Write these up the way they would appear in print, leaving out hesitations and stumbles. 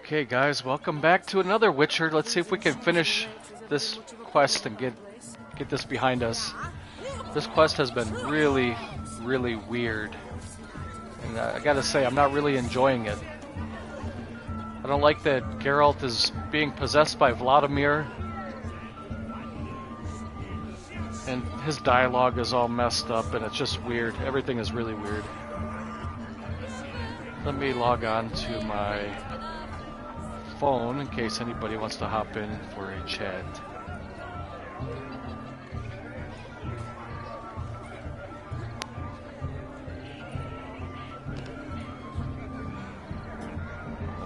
Okay guys, welcome back to another Witcher. Let's see if we can finish this quest and get this behind us. This quest has been really weird. And I gotta say, I'm not really enjoying it. I don't like that Geralt is being possessed by Vladimir. And his dialogue is all messed up and it's just weird. Everything is really weird. Let me log on to my phone in case anybody wants to hop in for a chat.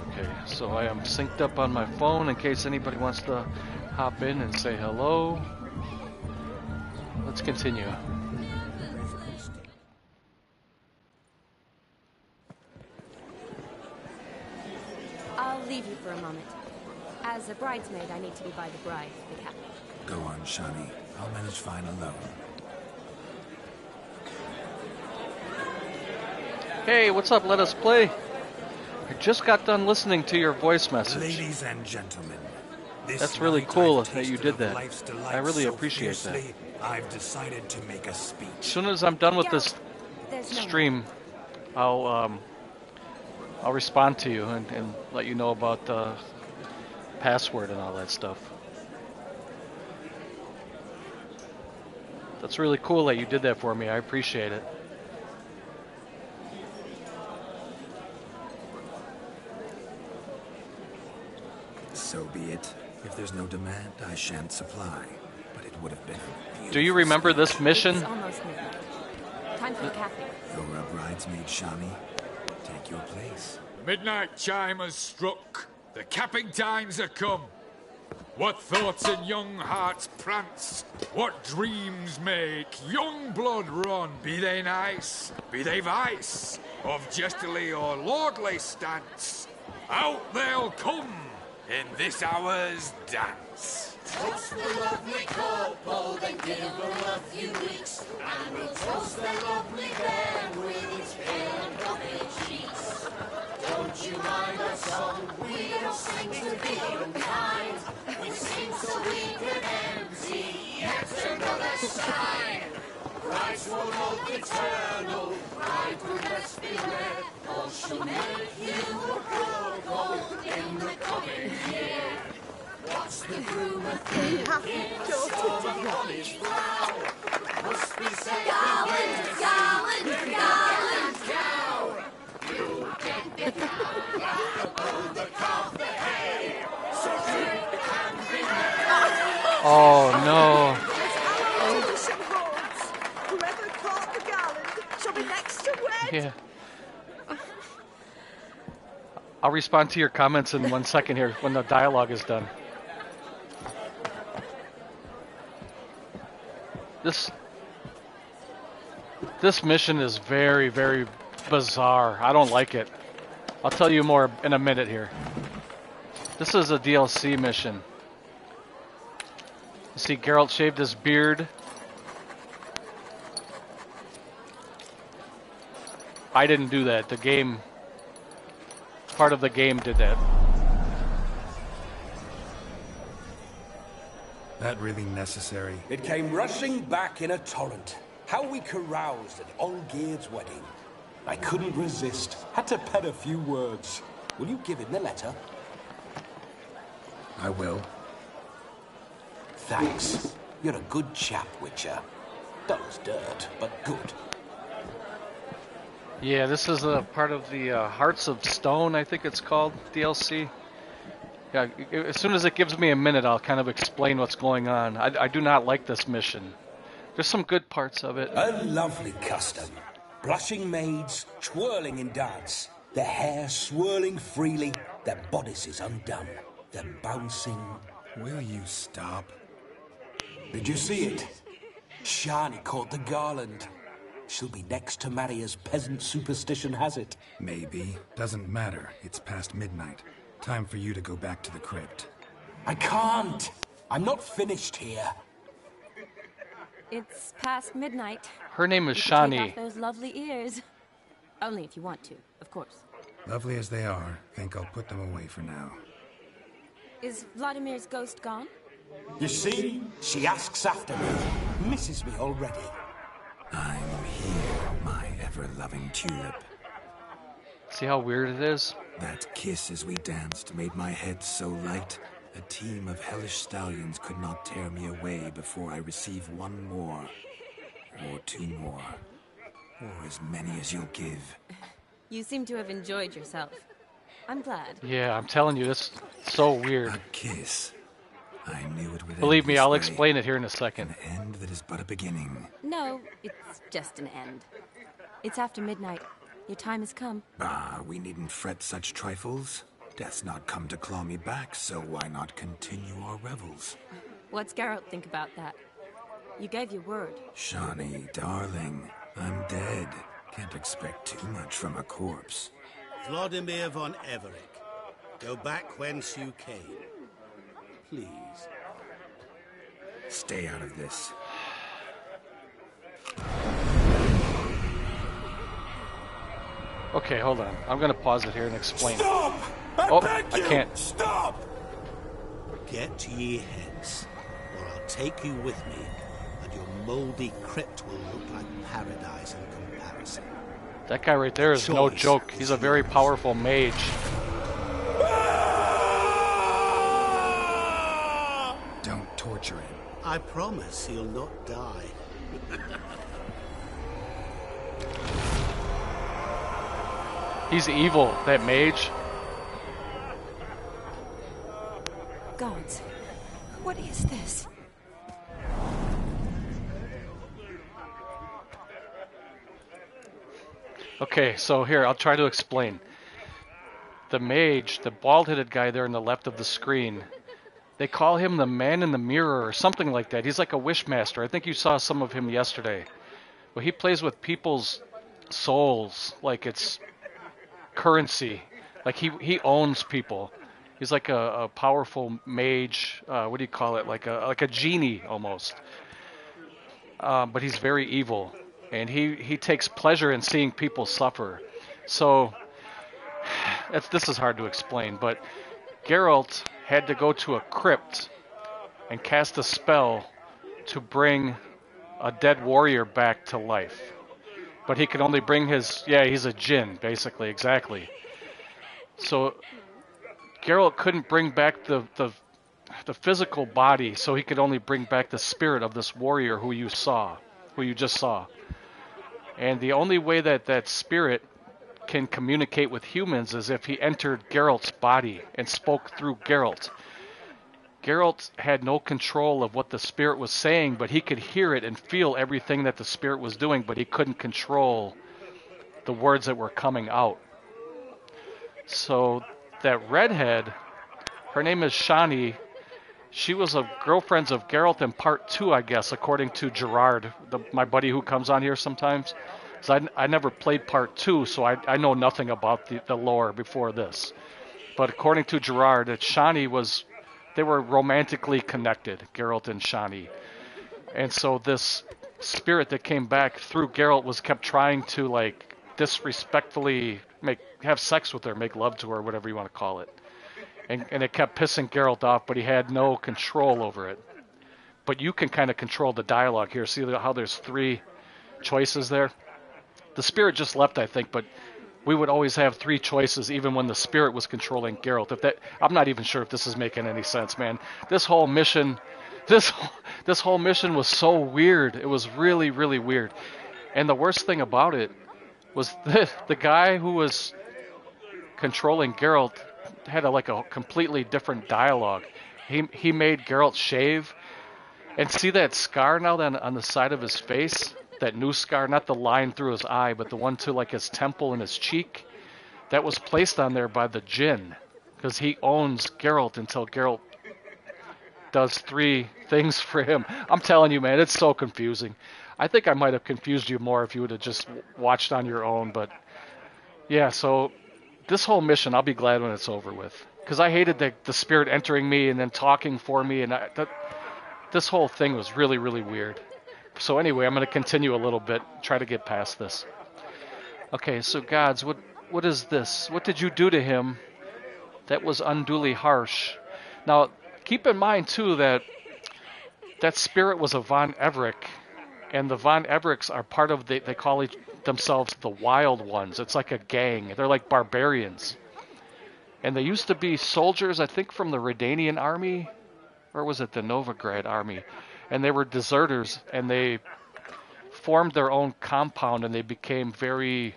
Okay, so I am synced up on my phone in case anybody wants to hop in and say hello. Let's continue. I'll leave you for a moment. As a bridesmaid, I need to be by the bride, the captain. Go on, Shani. I'll manage fine alone. Hey, what's up? Let us play. I just got done listening to your voice message. Ladies and gentlemen, that's really cool that you did that. I really appreciate that. I've decided to make a speech. As soon as I'm done with this stream, I'll respond to you and let you know about the password and all that stuff. That's really cool that you did that for me. I appreciate it. So be it. If there's no demand, I shan't supply. But it would have been beautiful. Do you remember this mission? It's almost midnight. Time for the cafe. You're a bridesmaid, Shani. Take your place. The midnight chime has struck. The capping times are come. What thoughts in young hearts prance? What dreams make young blood run? Be they nice, be they vice, of jestily or lordly stance, out they'll come in this hour's dance. Toast the lovely couple, then give them a few weeks, and we'll toast the lovely bed with its pale and gothic cheeks. Don't you mind our song? We don't sing to be unkind. We sing so we can empty yet another sign. Christ will love eternal, bride will best beware, or she'll make you a cuckold in the coming year. What's the groom a thinking? Storm of college vow. Must be said gallant, cow. You get the cow, above the calf the hay. So drink and be merry. Oh no. Whoever caught the gallant shall be next to wed. Yeah. I'll respond to your comments in 1 second here when the dialogue is done. This mission is very bizarre. I don't like it. I'll tell you more in a minute here. This is a DLC mission. You see Geralt shaved his beard. I didn't do that. The game, part of the game did that. That really necessary? It came rushing back in a torrent. How we caroused at Olgierd's wedding. I couldn't resist. Had to pen a few words. Will you give him the letter? I will. Thanks. You're a good chap, Witcher. Dull as dirt, but good. Yeah, this is a part of the Hearts of Stone, I think it's called, DLC. Yeah, as soon as it gives me a minute, I'll kind of explain what's going on. I do not like this mission. There's some good parts of it. A lovely custom. Blushing maids twirling in dance. Their hair swirling freely, their bodices undone. Their bouncing... Will you stop? Did you see it? Shani caught the garland. She'll be next to marry as peasant superstition has it. Maybe. Doesn't matter. It's past midnight. Time for you to go back to the crypt. I can't. I'm not finished here. It's past midnight. Her name is You can take Shani. off those lovely ears. Only if you want to, of course. Lovely as they are, think I'll put them away for now. Is Vladimir's ghost gone? You see, she asks after me. Misses me already. I'm here, my ever-loving tulip. See how weird it is? That kiss as we danced made my head so light. A team of hellish stallions could not tear me away before I receive one more. Or two more. Or as many as you'll give. You seem to have enjoyed yourself. I'm glad. Yeah, I'm telling you, this is so weird. A kiss. I knew it would Believe end me, this I'll way. explain it here in a second. An end that is but a beginning. No, it's just an end. It's after midnight. Your time has come. Ah, we needn't fret such trifles. Death's not come to claw me back, so why not continue our revels? What's Geralt think about that? You gave your word. Shawnee, darling, I'm dead. Can't expect too much from a corpse. Vladimir von Everick, go back whence you came. Please. Stay out of this. Okay, hold on. I'm gonna pause it here and explain. Stop! Oh, beg I you! can't. Stop! Get ye hence, or I'll take you with me, and your mouldy crypt will look like paradise in comparison. That guy right there is no Choice joke. He's a very powerful mage. Don't torture him. I promise he'll not die. He's evil, that mage. Gods, what is this? Okay, so here, I'll try to explain. The mage, the bald-headed guy there on the left of the screen, they call him the man in the mirror or something like that. He's like a wishmaster. I think you saw some of him yesterday. Well, he plays with people's souls like it's currency. Like he owns people. He's like a powerful mage. What do you call it? Like a genie almost. But he's very evil, and he takes pleasure in seeing people suffer. So this is hard to explain, but Geralt had to go to a crypt and cast a spell to bring a dead warrior back to life. But he could only bring his... Yeah, he's a djinn, basically, exactly. So Geralt couldn't bring back the physical body, so he could only bring back the spirit of this warrior who you just saw. And the only way that that spirit can communicate with humans is if he entered Geralt's body and spoke through Geralt. Geralt had no control of what the spirit was saying, but he could hear it and feel everything that the spirit was doing, but he couldn't control the words that were coming out. So that redhead, her name is Shani. She was a girlfriend of Geralt in part 2, I guess, according to Gerard, my buddy who comes on here sometimes. So I never played part 2, so I know nothing about the lore before this. But according to Gerard, that Shani they were romantically connected, Geralt and Shani. And so this spirit that came back through Geralt kept trying to like disrespectfully have sex with her, make love to her, whatever you want to call it. And it kept pissing Geralt off, but he had no control over it. But you can kind of control the dialogue here. See how there's 3 choices there? The spirit just left, I think, but we would always have 3 choices even when the spirit was controlling Geralt. I'm not even sure if this is making any sense, man. This whole mission was so weird. It was really, really weird. And the worst thing about it was the guy who was controlling Geralt had a completely different dialogue. He made Geralt shave, and see that scar now on the side of his face, that new scar, not the line through his eye, but the one to like his temple and his cheek, that was placed on there by the djinn, because he owns Geralt until Geralt does 3 things for him. I'm telling you, man, it's so confusing. I think I might have confused you more if you would have just watched on your own, but yeah, so this whole mission, I'll be glad when it's over with. Because I hated the spirit entering me and then talking for me, and this whole thing was really, really weird. So anyway, I'm going to continue a little bit, try to get past this. Okay, so gods, what what is this? What did you do to him that was unduly harsh? Now, keep in mind, too, that that spirit was a Von Everett, and the Von Everetts are part of, they call themselves the Wild Ones. It's like a gang. They're like barbarians. And they used to be soldiers, I think, from the Redanian army, or was it the Novigrad army? And they were deserters, and they formed their own compound, and they became very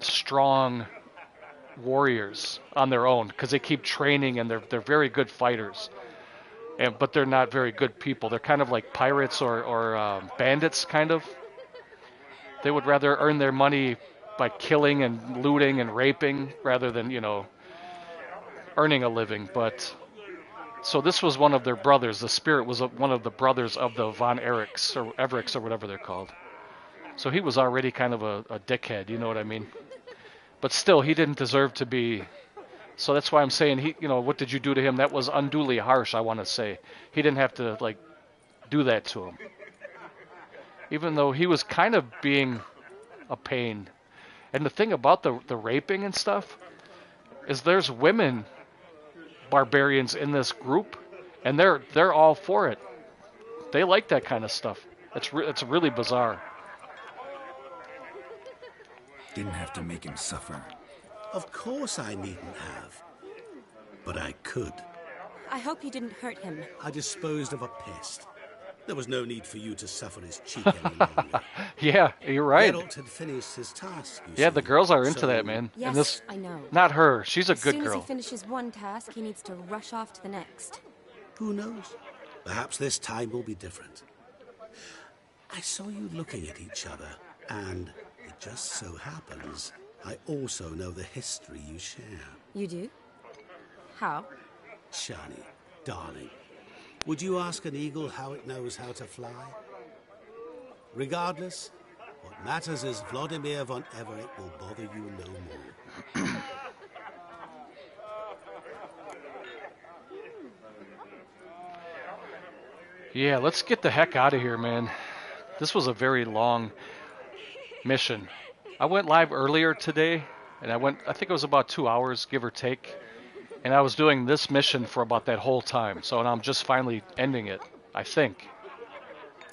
strong warriors on their own, because they keep training, and they're very good fighters. But they're not very good people. They're kind of like pirates or bandits, kind of. They would rather earn their money by killing and looting and raping rather than, you know, earning a living. But so this was one of their brothers. The spirit was one of the brothers of the Von Erichs or Evericks or whatever they're called. So he was already kind of a dickhead, you know what I mean? But still, he didn't deserve to be. So that's why I'm saying, he, you know, what did you do to him? That was unduly harsh, I want to say. He didn't have to, like, do that to him. Even though he was kind of being a pain. And the thing about the raping and stuff is there's women barbarians in this group, and they're all for it. They like that kind of stuff. It's really bizarre. Didn't have to make him suffer. Of course I needn't have. But I could. I hope you didn't hurt him. I disposed of a pest. There was no need for you to suffer his cheek any longer. Yeah, you're right. Geralt had finished his task, you yeah, see. the girls are into that, man. Yes, and this, I know. not her. She's a good As soon girl. as he finishes one task, he needs to rush off to the next. Who knows? Perhaps this time will be different. I saw you looking at each other, and it just so happens I also know the history you share. You do? How? Shani, darling, would you ask an eagle how it knows how to fly? Regardless, what matters is Vladimir von Everett will bother you no more. Yeah, let's get the heck out of here, man. This was a very long mission. I went live earlier today, and I think it was about 2 hours, give or take. And I was doing this mission for about that whole time. So now I'm just finally ending it, I think.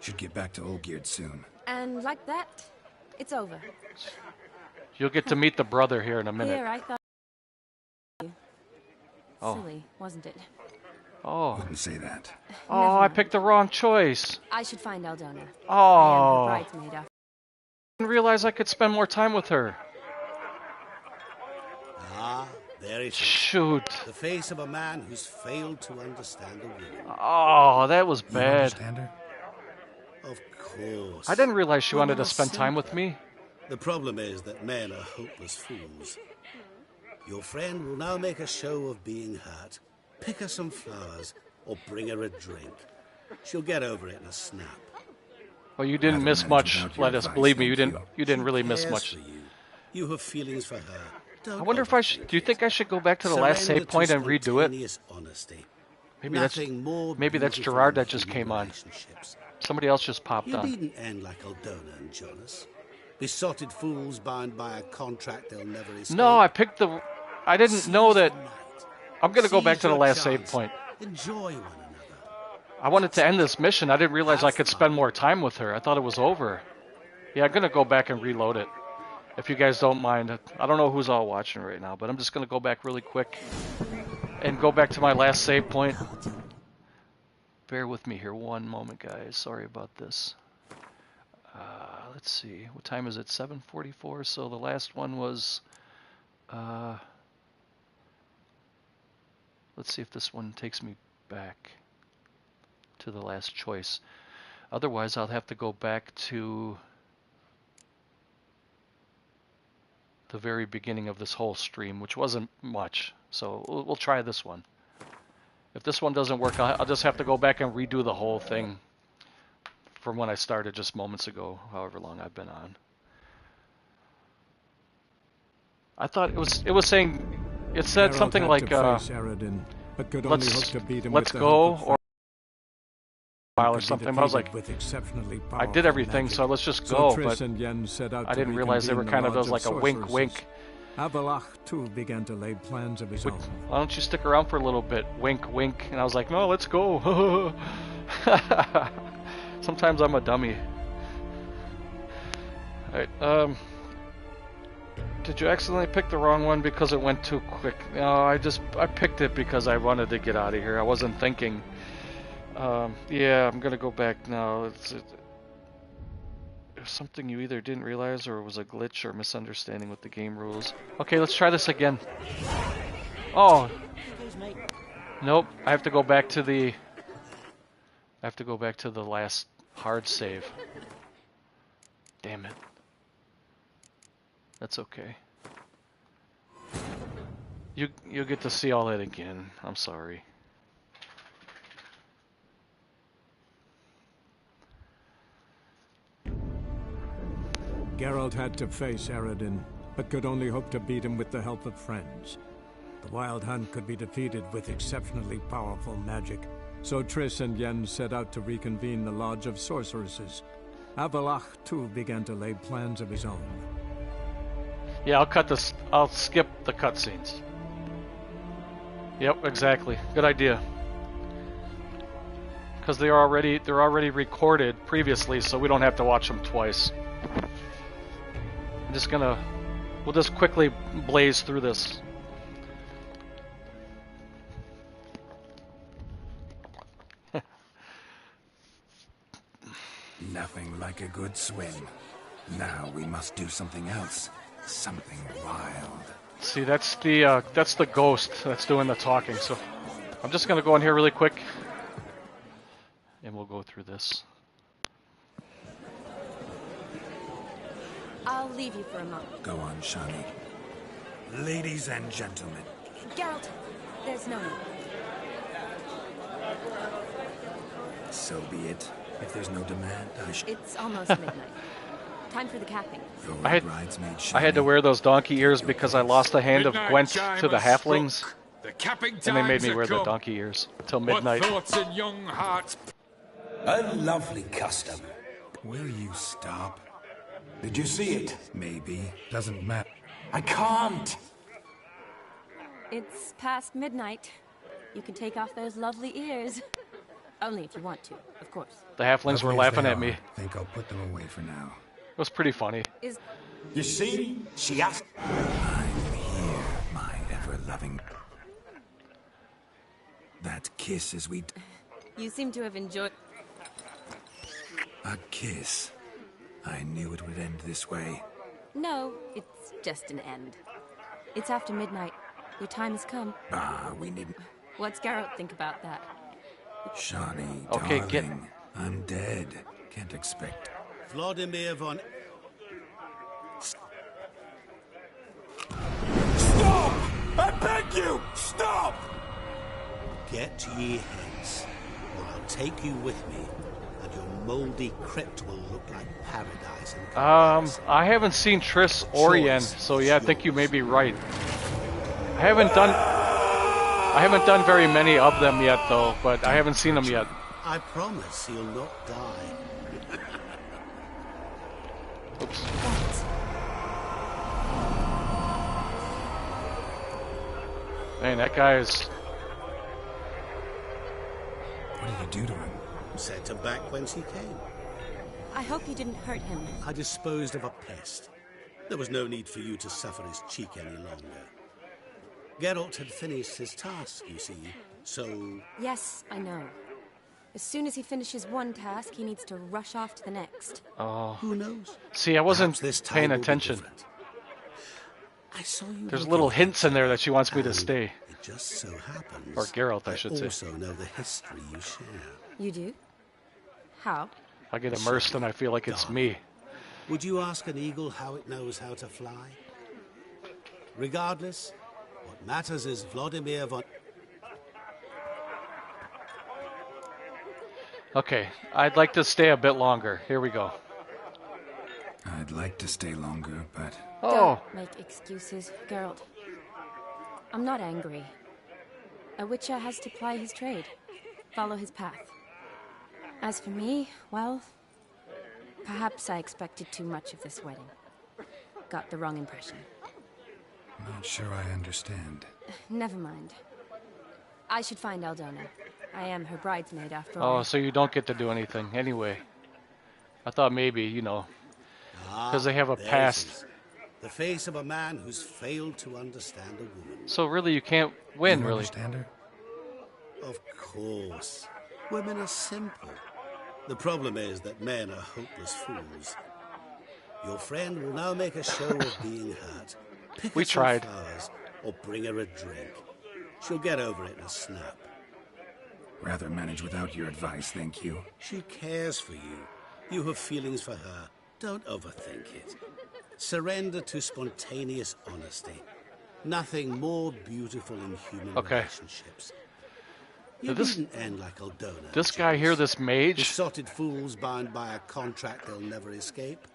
Should get back to Olgierd soon. And like that, it's over. You'll get to meet the brother here in a minute. Here, I thought. Oh. Silly, wasn't it? Oh. Wouldn't say that. Oh, I picked the wrong choice. I should find Aldona. Oh. I am her bridesmaid. I didn't realize I could spend more time with her. Ah, there it is. Shoot. The face of a man who's failed to understand a woman. Oh, that was You bad. understand her? Of course. I didn't realize she wanted to Well, spend time with simple. me. The problem is that men are hopeless fools. Your friend will now make a show of being hurt, pick her some flowers, or bring her a drink. She'll get over it in a snap. Well, you didn't Haven't miss managed much. without your Let us advice, believe me. You thank didn't. you. You didn't really She miss cares much. for you. You have feelings for her. Don't I wonder if I should. overthink Do you think it. I should go back to the last Surrender save point to and redo it? spontaneous honesty. Maybe that's Nothing more maybe that's beautiful Gerard than that just human came on. relationships. Somebody else just popped You on. needn't end like Aldona and Jonas. Besotted fools bound by a contract they'll never escape. No, I picked the. I didn't know that. Seize the night. I'm gonna go back Seize to the your last save chance. point. Enjoy one another. I wanted to end this mission. I didn't realize I could spend more time with her. I thought it was over. Yeah, I'm gonna go back and reload it. If you guys don't mind. I don't know who's all watching right now, but I'm just gonna go back really quick and go back to my last save point. Bear with me here one moment, guys. Sorry about this. Let's see. What time is it? 7:44. So the last one was. Let's see if this one takes me back to the last choice. Otherwise, I'll have to go back to the very beginning of this whole stream, which wasn't much. So we'll try this one. If this one doesn't work, I'll just have to go back and redo the whole thing from when I started just moments ago, however long I've been on. I thought it was saying, it said Geralt something had like, to face Eredin, but could only hope to beat him let's with the go, help of or file or could be something. I was like, defeated with exceptionally I did powerful everything, magic. so let's just So go, Triss but and Yen set out I to didn't realize they were reconvene the kind of Lodge those like a wink Sorceresses. wink Avalach too began to lay plans of his own. Why don't you stick around for a little bit? Wink, wink. And I was like, no, let's go. Sometimes I'm a dummy. Alright, did you accidentally pick the wrong one because it went too quick? No, I picked it because I wanted to get out of here. I wasn't thinking. Yeah, I'm gonna go back now. It was something you either didn't realize or it was a glitch or misunderstanding with the game rules. Okay, let's try this again. Oh. Nope, I have to go back to the last hard save. Damn it. That's okay. You'll get to see all that again. I'm sorry. Geralt had to face Eredin, but could only hope to beat him with the help of friends. The Wild Hunt could be defeated with exceptionally powerful magic, so Triss and Yen set out to reconvene the Lodge of Sorceresses. Avalach too began to lay plans of his own. Yeah, I'll skip the cutscenes. Yep, exactly. Good idea. Because they're already recorded previously, so we don't have to watch them twice. We'll just quickly blaze through this. Nothing like a good swim. Now we must do something else. Something wild. See, that's the ghost that's doing the talking. So I'm just gonna go in here really quick, and we'll go through this. I'll leave you for a moment. Go on, Shani. Ladies and gentlemen. Geralt, there's no need. So be it. If there's no demand, It's almost midnight. Time for the capping. I had to wear those donkey ears because I lost the hand of Gwent to the halflings, and they made me wear the donkey ears till midnight. What thoughts in young hearts? A lovely custom. Will you stop? Did you see it? Maybe. Doesn't matter. I can't. It's past midnight. You can take off those lovely ears. Only if you want to, of course. The halflings were laughing at me. I think I'll put them away for now. It was pretty funny. You see? She asked. I'm here, my ever-loving. That kiss as we... You seem to have enjoyed... A kiss. I knew it would end this way. No, it's just an end. It's after midnight. Your time has come. We needn't... What's Geralt think about that? Shani, okay, darling, I'm dead. Can't expect... Vladimir von... Stop! I beg you! Stop! Get ye hence, or I'll take you with me, and your mouldy crypt will look like paradise in comparison. I haven't seen Triss or Yen, so yeah, I think you may be right. I haven't done very many of them yet, though, but I haven't seen them yet. I promise you'll not die. Oops. Man, that guy is... What did you do to him? Sent him back whence he came. I hope you didn't hurt him. I disposed of a pest. There was no need for you to suffer his cheek any longer. Geralt had finished his task, you see, so... Yes, I know. As soon as he finishes one task, he needs to rush off to the next. Oh. Who knows? See, I wasn't Perhaps this time paying will be attention. different. I saw you. There's little hints in there that she wants me to stay. It just so happens. Or Geralt, I should say. also know the history you share. You do? How? I get immersed and I feel like it's me. Would you ask an eagle how it knows how to fly? Regardless, what matters is Vladimir von... Okay, I'd like to stay a bit longer. Here we go. I'd like to stay longer, but... Oh! Don't make excuses, Geralt. I'm not angry. A witcher has to ply his trade, follow his path. As for me, well, perhaps I expected too much of this wedding. Got the wrong impression. Not sure I understand. Never mind. I should find Aldona. I am her bridesmaid after Oh, all. so you don't get to do anything anyway. I thought maybe, you know, because they have a There it past. is. The face of a man who's failed to understand a woman. So really, you can't win, You really. understand her? Of course. Women are simple. The problem is that men are hopeless fools. Your friend will now make a show of being hurt. Pick her We some tried. flowers or bring her a drink. She'll get over it in a snap. Rather manage without your advice, thank you. She cares for you. You have feelings for her. Don't overthink it. Surrender to spontaneous honesty. Nothing more beautiful in human relationships. You needn't end like Aldona. This guy here, this mage, Besotted fools bound by a contract they'll never escape.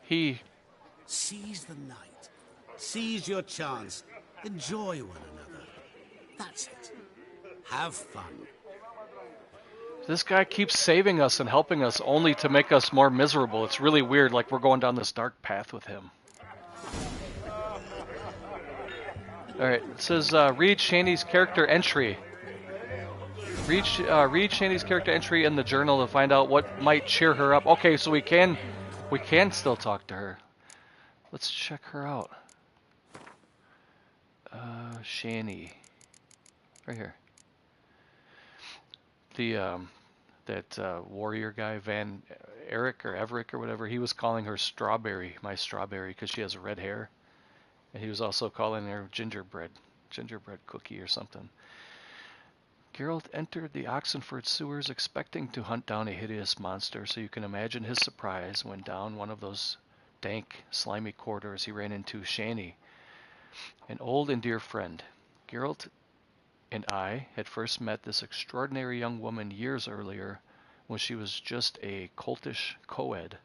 Seize the night. Seize your chance. Enjoy one another. That's it. Have fun. This guy keeps saving us and helping us only to make us more miserable. It's really weird, like we're going down this dark path with him. Alright, it says read Shaney's character entry. Read Shaney's character entry in the journal to find out what might cheer her up. Okay, so we can still talk to her. Let's check her out. Shaney. Right here. That warrior guy, Van Eric or Everick or whatever, he was calling her Strawberry, my Strawberry, because she has red hair. And he was also calling her gingerbread cookie or something. Geralt entered the Oxenford sewers expecting to hunt down a hideous monster, so you can imagine his surprise when down one of those dank, slimy corridors he ran into Shaney, an old and dear friend. Geralt and I had first met this extraordinary young woman years earlier when she was just a coltish co-ed.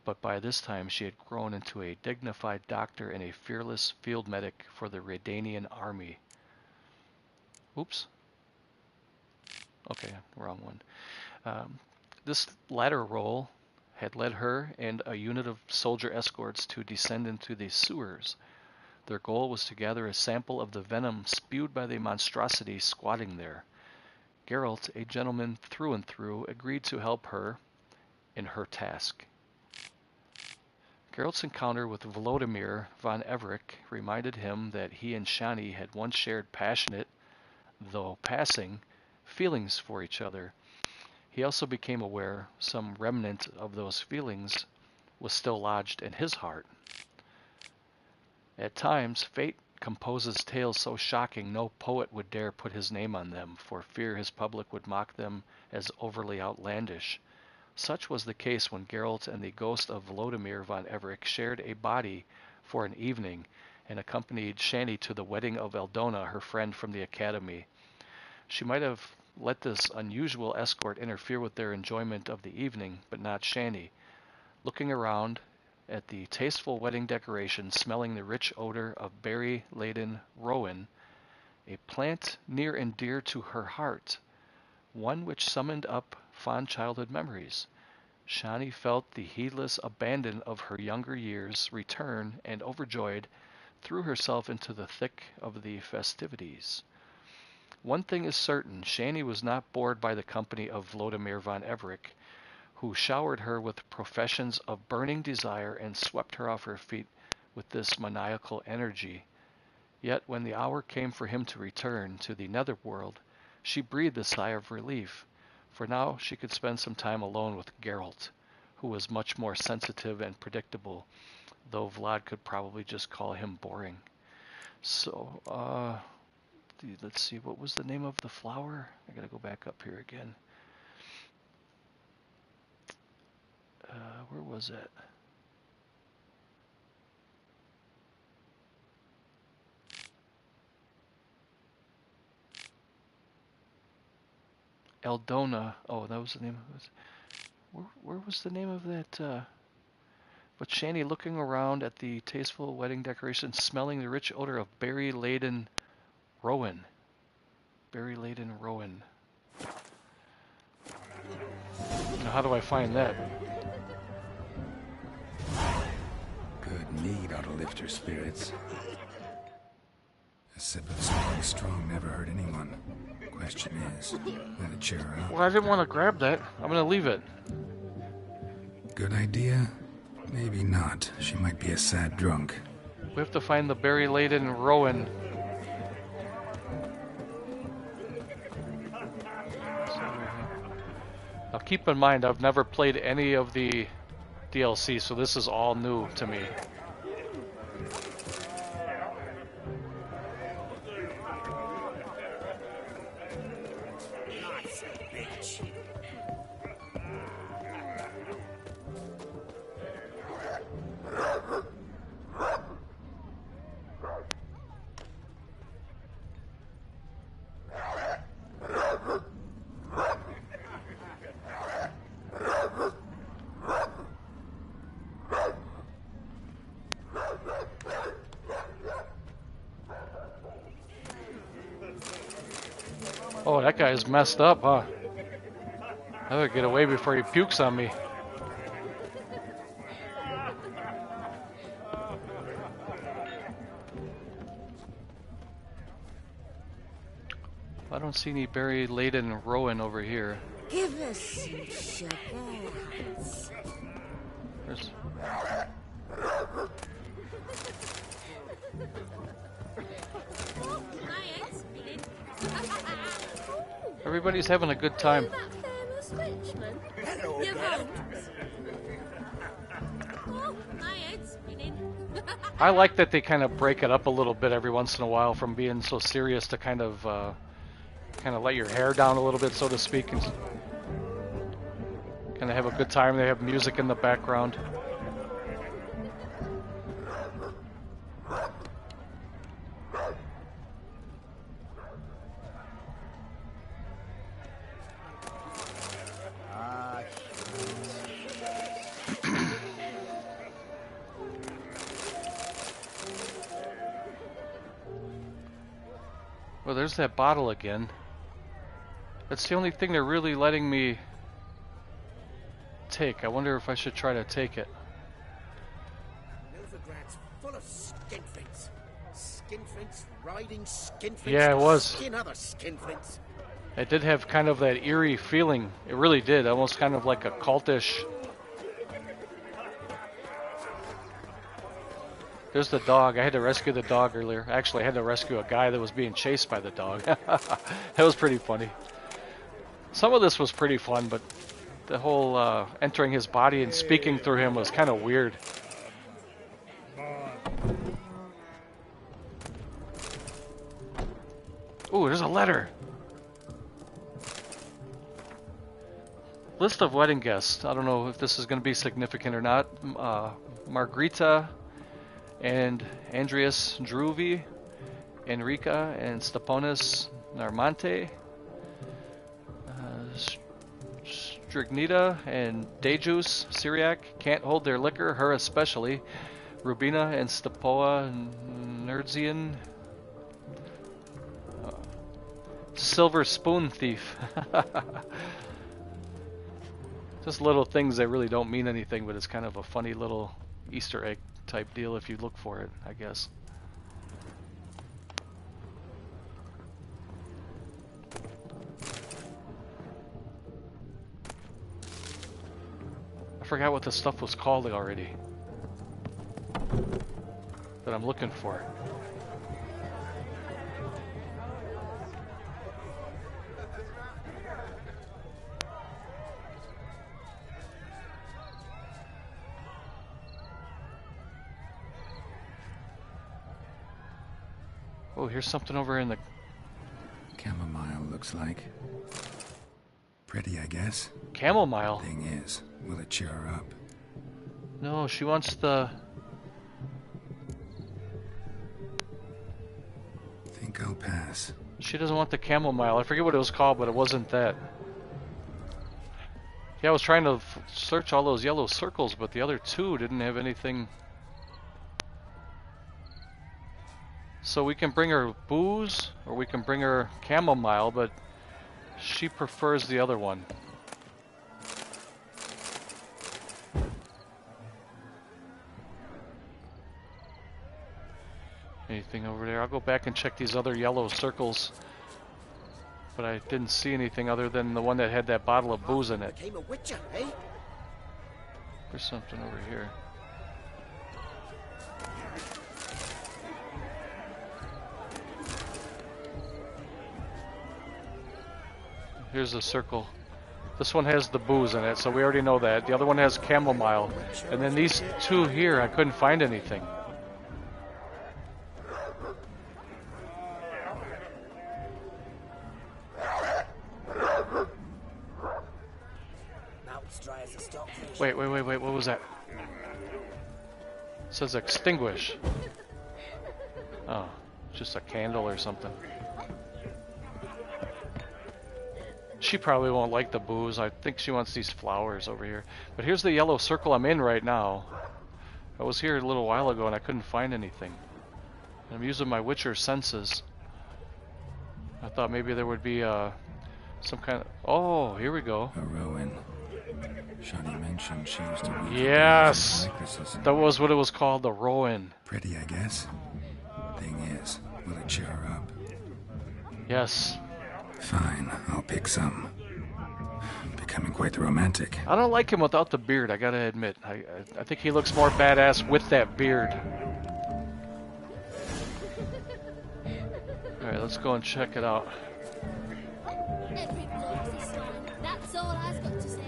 But by this time she had grown into a dignified doctor and a fearless field medic for the Redanian army. Oops. Okay, wrong one. This latter role had led her and a unit of soldier escorts to descend into the sewers. Their goal was to gather a sample of the venom spewed by the monstrosity squatting there. Geralt, a gentleman through and through, agreed to help her in her task. Geralt's encounter with Volodymyr von Everick reminded him that he and Shani had once shared passionate, though passing, feelings for each other. He also became aware some remnant of those feelings was still lodged in his heart. At times, fate composes tales so shocking no poet would dare put his name on them, for fear his public would mock them as overly outlandish. Such was the case when Geralt and the ghost of Volodymyr von Everick shared a body for an evening and accompanied Shani to the wedding of Aldona, her friend from the academy. She might have let this unusual escort interfere with their enjoyment of the evening, but not Shani. Looking around at the tasteful wedding decorations, smelling the rich odor of berry-laden rowan, a plant near and dear to her heart, one which summoned up fond childhood memories, Shani felt the heedless abandon of her younger years return and, overjoyed, threw herself into the thick of the festivities. One thing is certain, Shani was not bored by the company of Volodymyr von Everick, who showered her with professions of burning desire and swept her off her feet with this maniacal energy. Yet when the hour came for him to return to the netherworld, she breathed a sigh of relief, for now she could spend some time alone with Geralt, who was much more sensitive and predictable, though Vlad could probably just call him boring. So, let's see, what was the name of the flower? I gotta go back up here again. Where was it? Aldona. Oh, that was the name of it. Where was the name of that? But Shani, looking around at the tasteful wedding decorations, smelling the rich odor of berry-laden rowan. Berry-laden rowan. Now, how do I find that? Good mead ought to lift your spirits. A sip of something strong never hurt anyone. Question is, will it cheer her up? Well, I didn't want to grab that. I'm gonna leave it. Good idea? Maybe not. She might be a sad drunk. We have to find the berry-laden Rowan. Now keep in mind, I've never played any of the DLC, so this is all new to me. Oh, that guy's messed up, huh? I better get away before he pukes on me. I don't see any berry-laden Rowan over here. Give us some sugar. There's... Everybody's having a good time. I like that they kind of break it up a little bit every once in a while from being so serious to kind of let your hair down a little bit, so to speak, and kind of have a good time. They have music in the background. Well, there's that bottle again. That's the only thing they're really letting me take. I wonder if I should try to take it. Novigrad's full of skinflints. Skinflints riding skinflints. Yeah, it was. Skin other skinflints. It did have kind of that eerie feeling. It really did. Almost kind of like a cultish. There's the dog. I had to rescue the dog earlier. Actually, I had to rescue a guy that was being chased by the dog. That was pretty funny. Some of this was pretty fun, but the whole entering his body and speaking through him was kind of weird. Ooh, there's a letter. List of wedding guests. I don't know if this is going to be significant or not. Margarita and Andreas Druvi, Enrica and Stepanas Narmante, Strignita and Dejus Syriac can't hold their liquor, her especially. Rubina and Stepoa Nerdzian. Silver Spoon Thief. Just little things that really don't mean anything, but it's kind of a funny little Easter egg type deal if you look for it, I guess. I forgot what the stuff was called already that I'm looking for. Oh, here's something over in the... Chamomile, looks like. Pretty, I guess. Chamomile? Thing is, will it cheer her up? No, she wants the... Think I'll pass. She doesn't want the chamomile. I forget what it was called, but it wasn't that. Yeah, I was trying to search all those yellow circles, but the other two didn't have anything... So we can bring her booze, or we can bring her chamomile, but she prefers the other one. anything over there. I'll go back and check these other yellow circles. But I didn't see anything other than the one that had that bottle of booze in it. Became a witcher, eh? There's something over here. Here's the circle. This one has the booze in it, so we already know that. The other one has chamomile. And then these two here, I couldn't find anything. Wait, what was that? It says extinguish. Oh, just a candle or something. She probably won't like the booze. I think she wants these flowers over here. But here's the yellow circle I'm in right now. I was here a little while ago and I couldn't find anything. I'm using my Witcher senses. I thought maybe there would be some kind of... Oh, here we go. A Rowan. Shani mentioned she used to weave Yes! necklaces. That was what it was called, the Rowan. Pretty, I guess. Thing is, will it cheer her up? Yes. Fine, I'll pick some. Becoming quite the romantic. I don't like him without the beard, I gotta admit. I think he looks more badass with that beard. Alright, let's go and check it out. Every bloke's a slime. That's all I've got to say.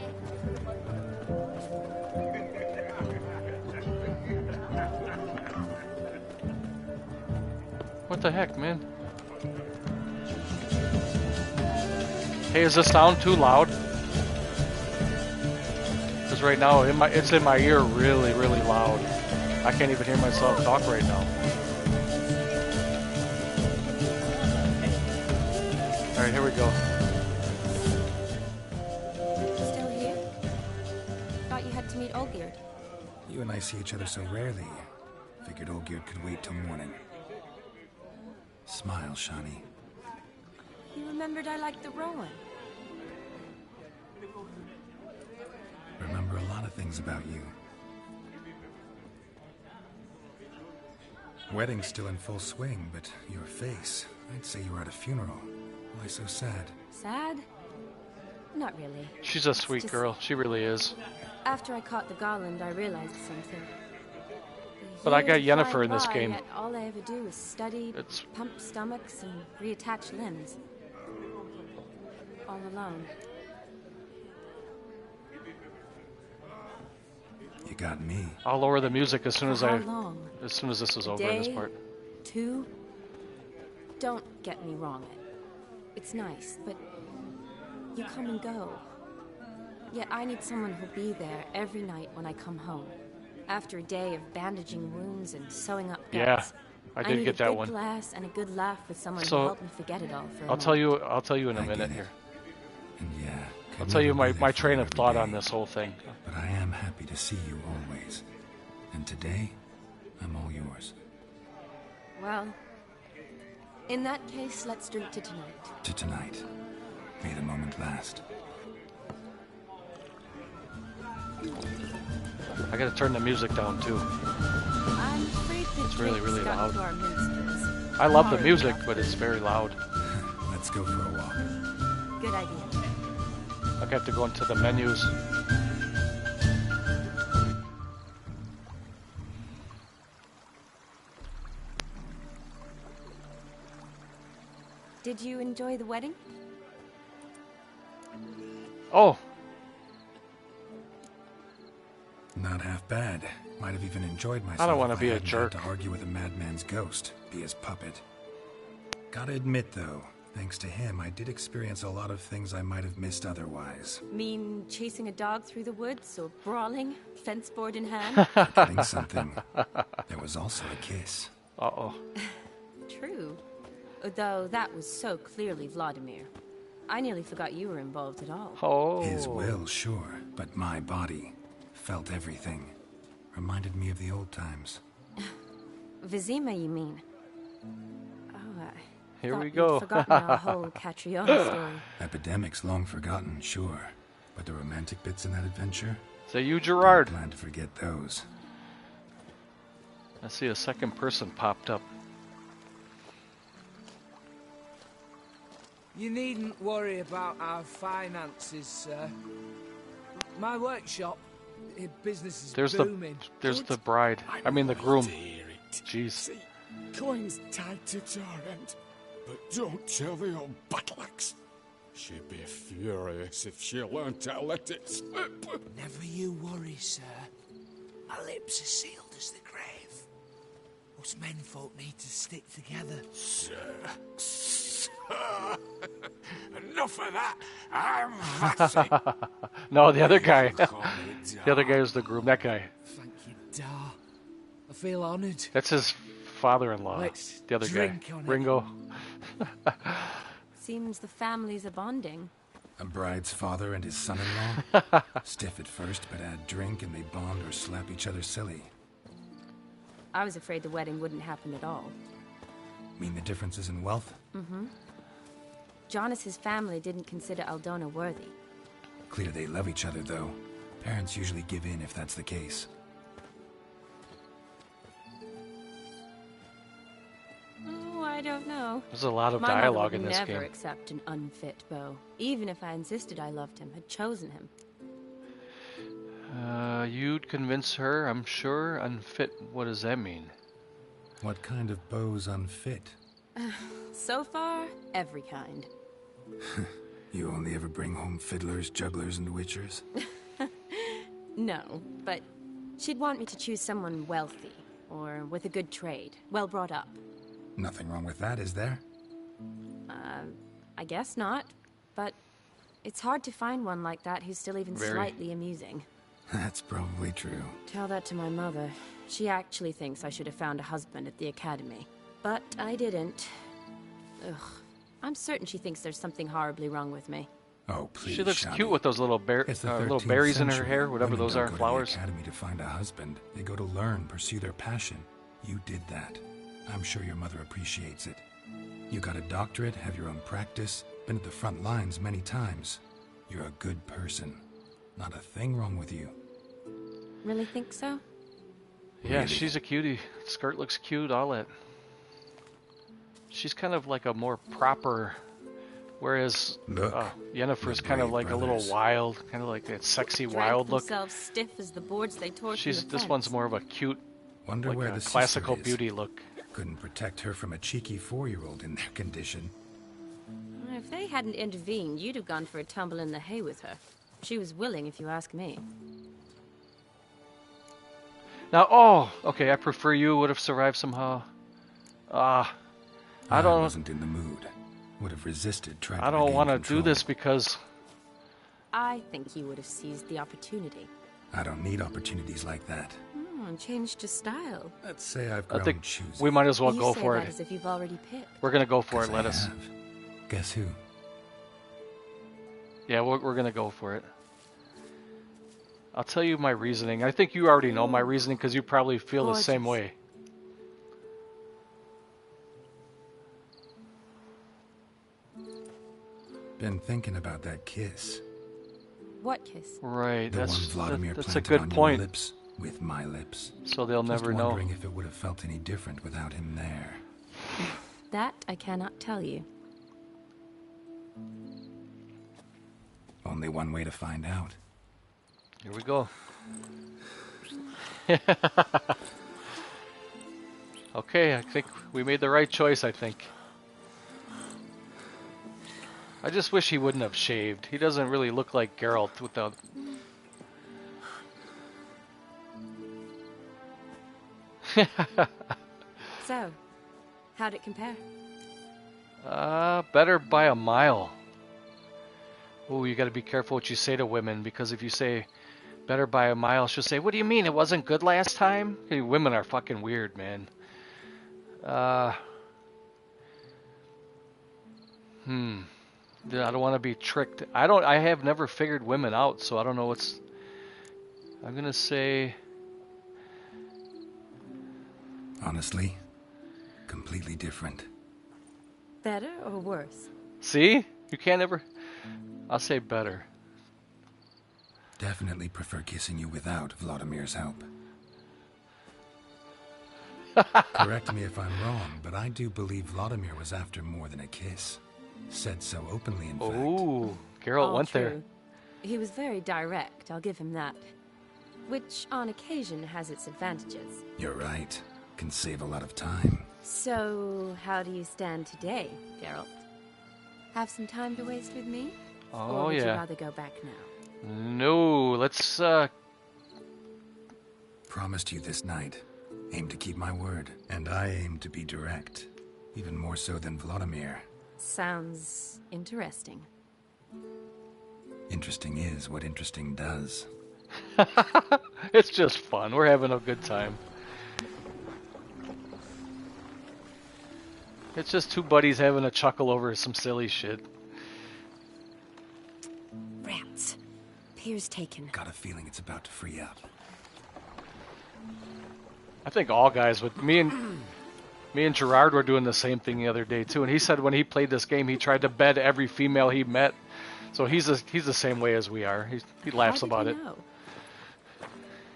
What the heck, man? Hey, is the sound too loud? Because right now, it's in my ear really, really loud. I can't even hear myself talk right now. Alright, here we go. Still here? Thought you had to meet Olgierd. You and I see each other so rarely. Figured Olgierd could wait till morning. Smile, Shani. You remembered I liked the Rowan. Remember a lot of things about you. Wedding's still in full swing, but your face, I'd say you were at a funeral. Why so sad? Sad? Not really. She's a sweet Just- girl. She really is. After I caught the garland, I realized something. The But I got years Yennefer fly in this by, game. Yet all I ever do is study, It's- pump stomachs, and reattach limbs. All alone. You got me. I'll lower the music as soon as For how long? as soon as this is A over in this day? part. 2? Don't get me wrong. It's nice, but you come and go. Yet I need someone who'll be there every night when I come home. After a day of bandaging wounds and sewing up Yeah, guts. I did need get a that good one. glass and a good laugh with someone So, who helped me forget it all for a I'll tell you in a I minute get it. here. And yeah, I'll could tell you never my, be there my for train you of every thought day. on this whole thing. But I am happy to see you always. And today, I'm all yours. Well, in that case, let's drink to tonight. To tonight. May the moment last. I gotta turn the music down too. I'm afraid the It's really, drink's really gotten loud. to our minstrels. I love the Sorry music, about but it's very loud. Let's go for a walk. that. Good idea. I have to go into the menus. Did you enjoy the wedding? Oh, Not half bad. Might have even enjoyed myself. I don't wanna if be a hadn't had jerk. to argue with a madman's ghost, be his puppet. Gotta admit, though, thanks to him, I did experience a lot of things I might have missed otherwise. Mean chasing a dog through the woods or brawling, fence board in hand? Forgetting something. There was also a kiss. uh-oh. True. Though that was so clearly Vladimir. I nearly forgot you were involved at all. Oh. His will, sure, but my body felt everything. Reminded me of the old times. Vizima, you mean? Oh, Here thought we you'd go. forgotten our whole Catriona story. Epidemics long forgotten, sure. But the romantic bits in that adventure? Say you, Gerard. Plan to forget those. I see a second person popped up. You needn't worry about our finances, sir. My workshop, business is There's booming. there's the bride. I mean the groom. Hear it. Jeez. See, coin's tied to Torrent, but don't tell the old buttocks. She'd be furious if she learned to let it slip. Never you worry, sir. My lips are sealed as the grave. Us menfolk need to stick together. Sir. Enough of that. I'm fussy. No, the other guy. Call me The other guy is the groom. That guy. Thank you, Dar. I feel honoured. That's his father-in-law. Let's The other guy. drink on it. Ringo. Seems the families are bonding. A bride's father and his son-in-law? Stiff at first, but add drink and they bond or slap each other silly. I was afraid the wedding wouldn't happen at all. Mean the differences in wealth? Mm-hmm. Jonas's family didn't consider Aldona worthy. Clear they love each other, though. Parents usually give in if that's the case. Oh, I don't know. There's a lot of My mother dialogue would in this never game. accept an unfit beau, even if I insisted I loved him, had chosen him. You'd convince her, I'm sure. Unfit, what does that mean? What kind of beau's unfit? So far, every kind. You only ever bring home fiddlers, jugglers, and witchers? No, but she'd want me to choose someone wealthy, or with a good trade, well brought up. Nothing wrong with that, is there? I guess not, but it's hard to find one like that who's still even Very. slightly amusing. That's probably true. Tell that to my mother. She actually thinks I should have found a husband at the academy. But I didn't. Ugh. I'm certain she thinks there's something horribly wrong with me. Oh, please, She looks Shani. cute with those little It's the little 13th berries in her century. hair, whatever Women those don't are, go to flowers. the academy to find a husband. They go to learn, pursue their passion. You did that. I'm sure your mother appreciates it. You got a doctorate, have your own practice, been at the front lines many times. You're a good person. Not a thing wrong with you. Really think so? Yeah, Really? she's a cutie. Skirt looks cute, all that. She's kind of like a more proper, whereas Look, Yennefer's the kind of brave like a little brothers. wild, kind of like that sexy Drank wild look. themselves stiff as the boards they tore She's through the this fence. one's more of a cute, Wonder like where a the sister classical is. beauty look. Couldn't protect her from a cheeky 4-year-old in their condition. If they hadn't intervened, you'd have gone for a tumble in the hay with her. She was willing, if you ask me. Now, okay, I prefer you would have survived somehow. I don't. wasn't in the mood. Would have resisted trying to I don't regain want to control. do this because I think you would have seized the opportunity. I don't need opportunities like that. And changed your style. Let's say I've I grown think choosy. we might as well you go say for that it. as if you've already picked. We're gonna go for 'Cause it. I Let us. have. Guess who? Yeah, we're gonna go for it. I'll tell you my reasoning. I think you already know my reasoning because you probably feel the same Gorgeous. way. Been thinking about that kiss. What kiss? Right. The That's one Vladimir that's a planted good on point. your lips with my lips. So they'll Just never know. wondering if it would have felt any different without him there. That I cannot tell you. Only one way to find out. Here we go. Okay, I think we made the right choice, I think. I just wish he wouldn't have shaved. He doesn't really look like Geralt without... So, how'd it compare? Better by a mile. Ooh, you gotta be careful what you say to women, because if you say better by a mile, she'll say, what do you mean, it wasn't good last time? Hey, women are fucking weird, man. I don't want to be tricked. I have never figured women out, so I don't know what's... I'm gonna say... Honestly, completely different. Better or worse? See? You can't ever... I'll say better. Definitely prefer kissing you without Vladimir's help. Correct me if I'm wrong, but I do believe Vladimir was after more than a kiss. Said so openly, in fact. Oh, Geralt All went there. true. He was very direct, I'll give him that. Which, on occasion, has its advantages. You're right. Can save a lot of time. So, how do you stand today, Geralt? Have some time to waste with me? Oh, or would you yeah. rather go back now? No, let's, Promised you this night. Aim to keep my word. And I aim to be direct. Even more so than Vladimir. Sounds interesting. Interesting is what interesting does. it's just fun. We're having a good time. It's just two buddies having a chuckle over some silly shit. Rats. Pier's taken. Got a feeling it's about to free up. I think all guys would. Me and Gerard were doing the same thing the other day too, and he said when he played this game, he tried to bed every female he met. So he's the same way as we are. He laughs How did about you it. know?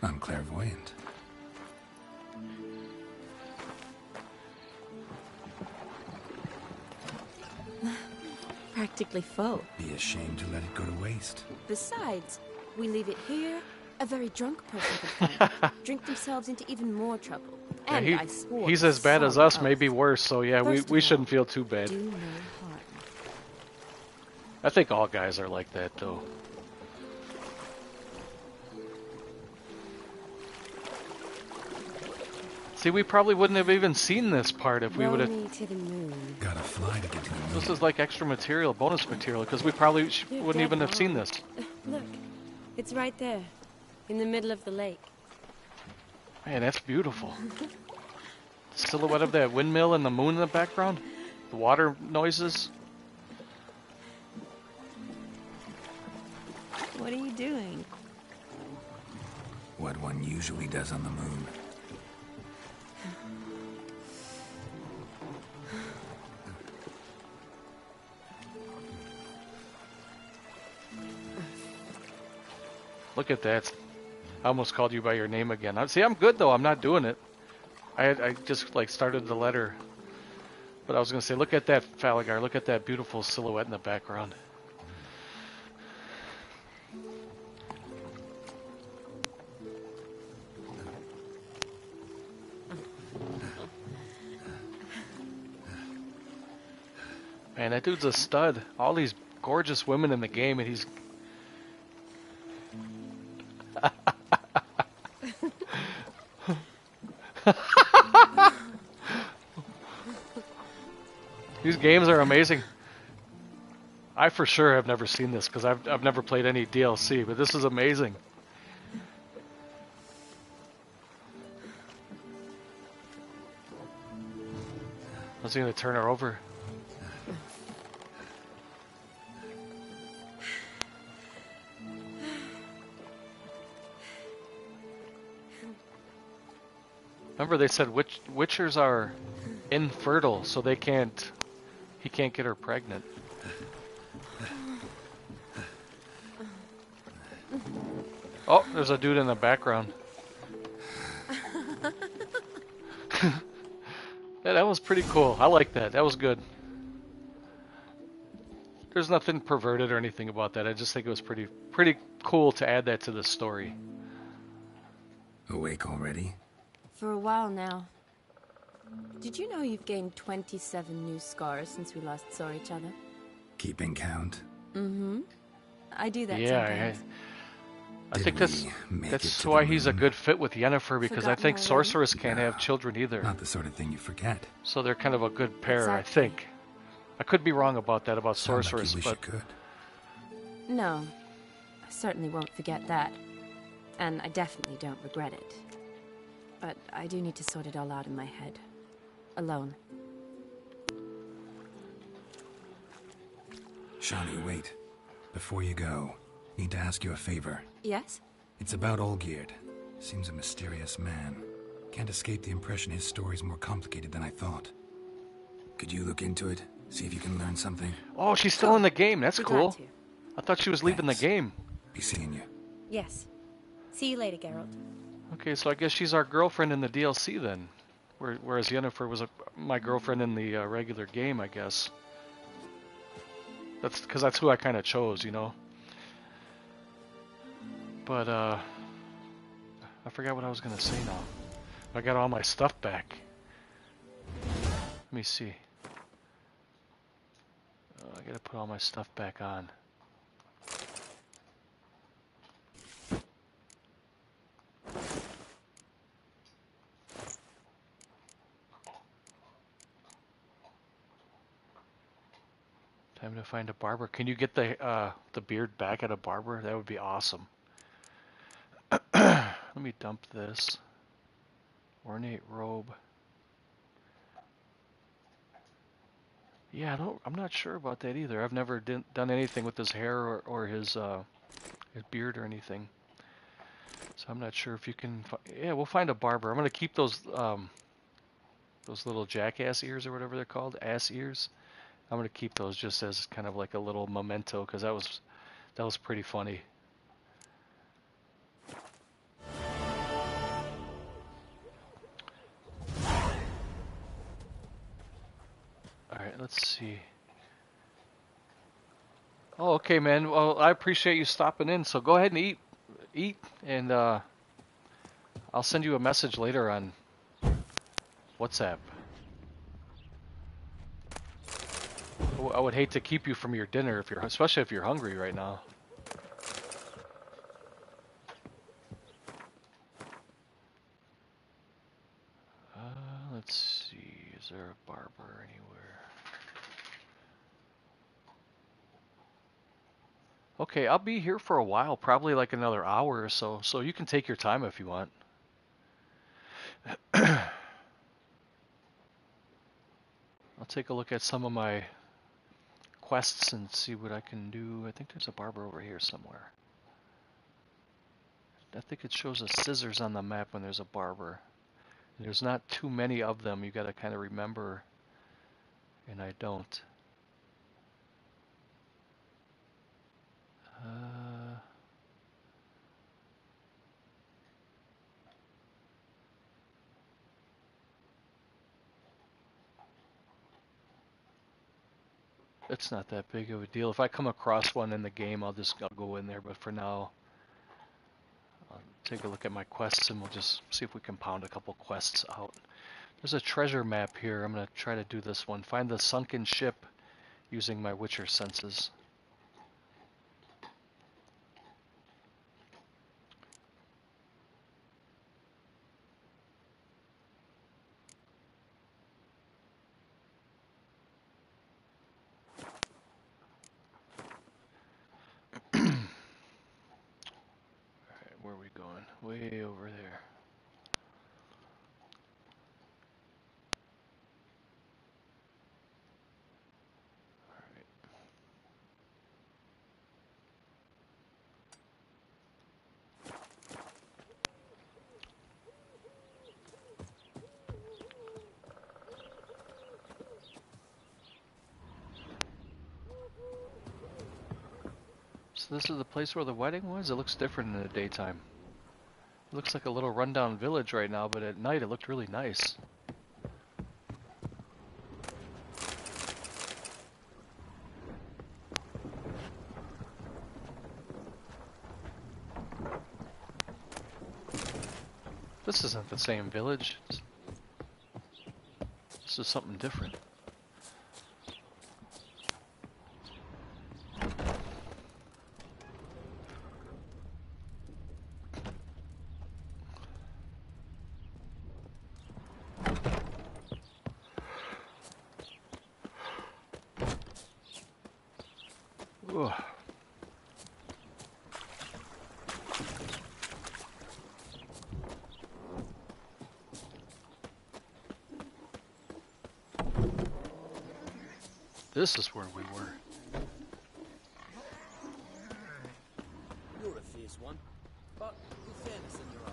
I'm clairvoyant. Practically full. Be ashamed to let it go to waste. Besides, we leave it here, a very drunk person could find, drink themselves into even more trouble. Yeah, And I swore he's to as bad as solemn us, oath. maybe worse. So yeah, First we of shouldn't all, feel too bad. Do no harm. I think all guys are like that though. See, we probably wouldn't have even seen this part if we Row would have. me to the moon. Gotta fly to get to the moon. This is like extra material, bonus material, because we probably You're wouldn't dead even have seen wrong. this. Look, it's right there, in the middle of the lake. Man, that's beautiful. The silhouette of that windmill and the moon in the background, the water noises. What are you doing? What one usually does on the moon. Look at that. I almost called you by your name again. See, I'm good though. I'm not doing it. I just like started the letter. But I was going to say, look at that Falagar. Look at that beautiful silhouette in the background. Man, that dude's a stud. All these gorgeous women in the game, and he's... These games are amazing. I for sure have never seen this because I've never played any DLC, but this is amazing. I was going to turn her over. Remember, they said witchers are infertile, so he can't get her pregnant. Oh, there's a dude in the background. Yeah, that was pretty cool. I like that. That was good. There's nothing perverted or anything about that. I just think it was pretty cool to add that to the story. Awake already? For a while now. Did you know you've gained 27 new scars since we last saw each other? Keeping count? Mm-hmm. I do that Yeah, sometimes. I think that's why he's a good fit with Yennefer, because I Forgotten think already? sorcerers can't have children either. Not the sort of thing you forget. So they're kind of a good pair, Exactly. I think. I could be wrong about that, about Sound like you sorcerers, wish but you could. No, I certainly won't forget that. And I definitely don't regret it. But I do need to sort it all out in my head. Alone. Shani, wait. Before you go, need to ask you a favor. Yes? It's about Olgierd. Seems a mysterious man. Can't escape the impression his story's more complicated than I thought. Could you look into it? See if you can learn something? oh, she's still in the game. That's Be cool. glad to. I thought she was leaving Thanks. the game. Be seeing you. Yes. See you later, Geralt. Okay, so I guess she's our girlfriend in the DLC then. Whereas Yennefer was my girlfriend in the regular game, I guess. That's because that's who I kind of chose, you know. But I forgot what I was gonna say now. I got all my stuff back. Let me see. I gotta put all my stuff back on. Time to find a barber. Can you get the beard back at a barber? That would be awesome. Let me dump this. Ornate robe. Yeah, I'm not sure about that either. I've never done anything with his hair or his beard or anything. So I'm not sure if you can. Yeah, we'll find a barber. I'm gonna keep those little jackass ears or whatever they're called, ass ears. I'm gonna keep those just as kind of like a little memento because that was pretty funny. All right, let's see. Oh, okay, man. Well, I appreciate you stopping in. So go ahead and eat, and I'll send you a message later on WhatsApp. I would hate to keep you from your dinner especially if you're hungry right now. Let's see. Is there a barber anywhere? Okay, I'll be here for a while, probably like another hour or so. So you can take your time if you want. I'll take a look at some of my quests and see what I can do. I think there's a barber over here somewhere. I think it shows us scissors on the map when there's a barber. There's not too many of them. You got to kind of remember, and I don't. It's not that big of a deal. If I come across one in the game, I'll go in there. But for now, I'll take a look at my quests and we'll just see if we can pound a couple quests out. There's a treasure map here. I'm going to try to do this one. Find the sunken ship using my Witcher senses. Alright, where are we going? Way over there. So this is the place where the wedding was? It looks different in the daytime. It looks like a little rundown village right now, but at night it looked really nice. This isn't the same village. This is something different. Ugh. This is where we were. You're a fierce one, but with fairness in your eyes.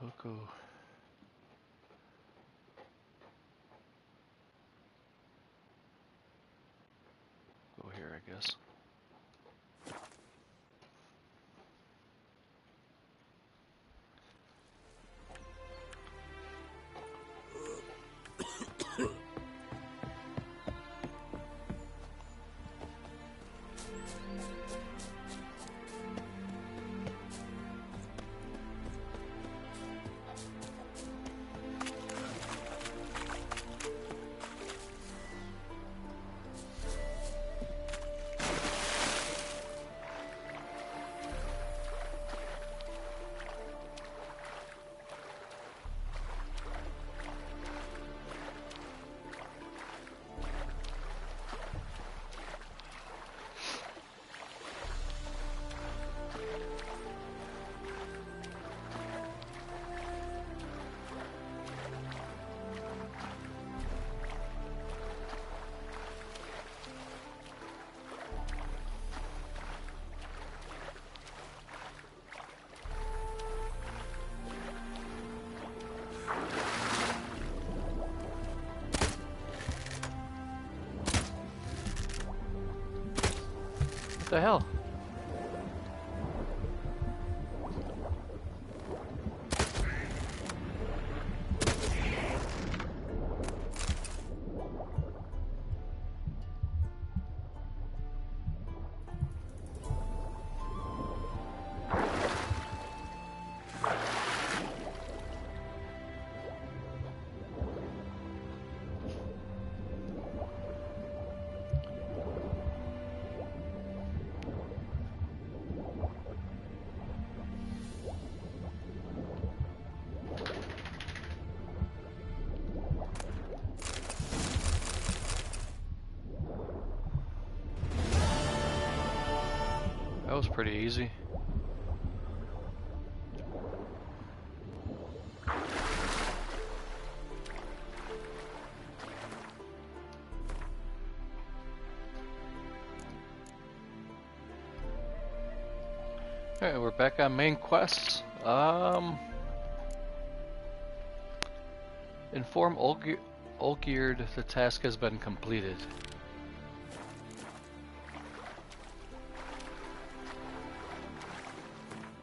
We'll go. The hell? That was pretty easy. Alright, we're back on main quests. Inform Olgierd the task has been completed.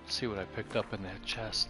Let's see what I picked up in that chest.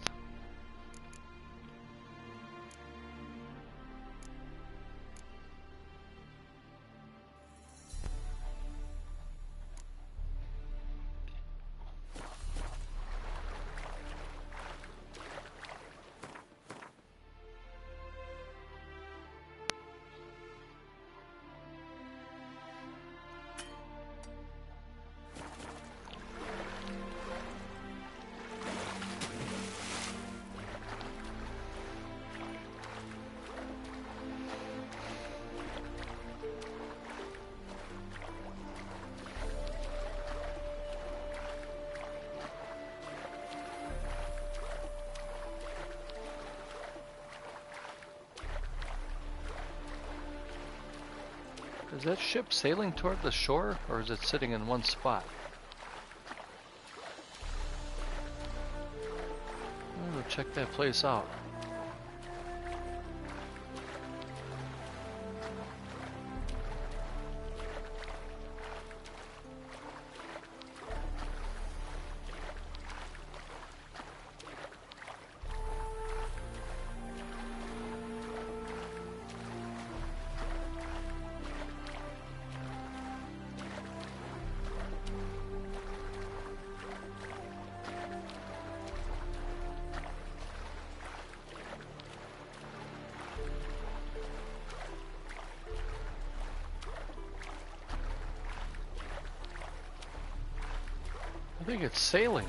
Is that ship sailing toward the shore, or is it sitting in one spot? I'm gonna check that place out. I think it's sailing.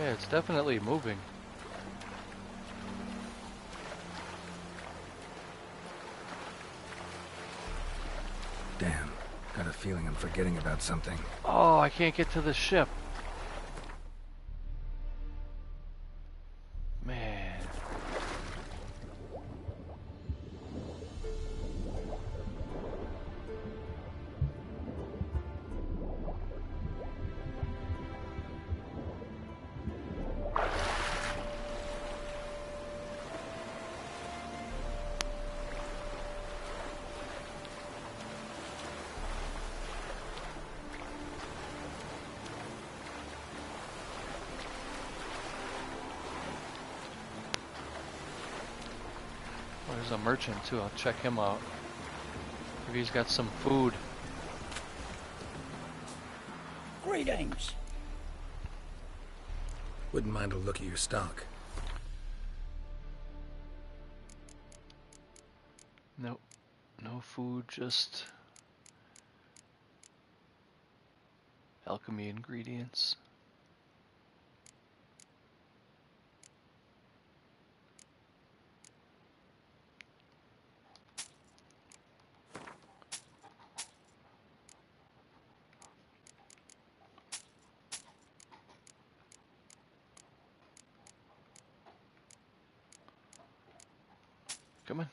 Yeah, it's definitely moving. Damn, got a feeling I'm forgetting about something. Oh, I can't get to the ship. Man. There's a merchant too, I'll check him out. Maybe he's got some food. Greetings. Wouldn't mind a look at your stock. Nope, no food, just alchemy ingredients. Come on.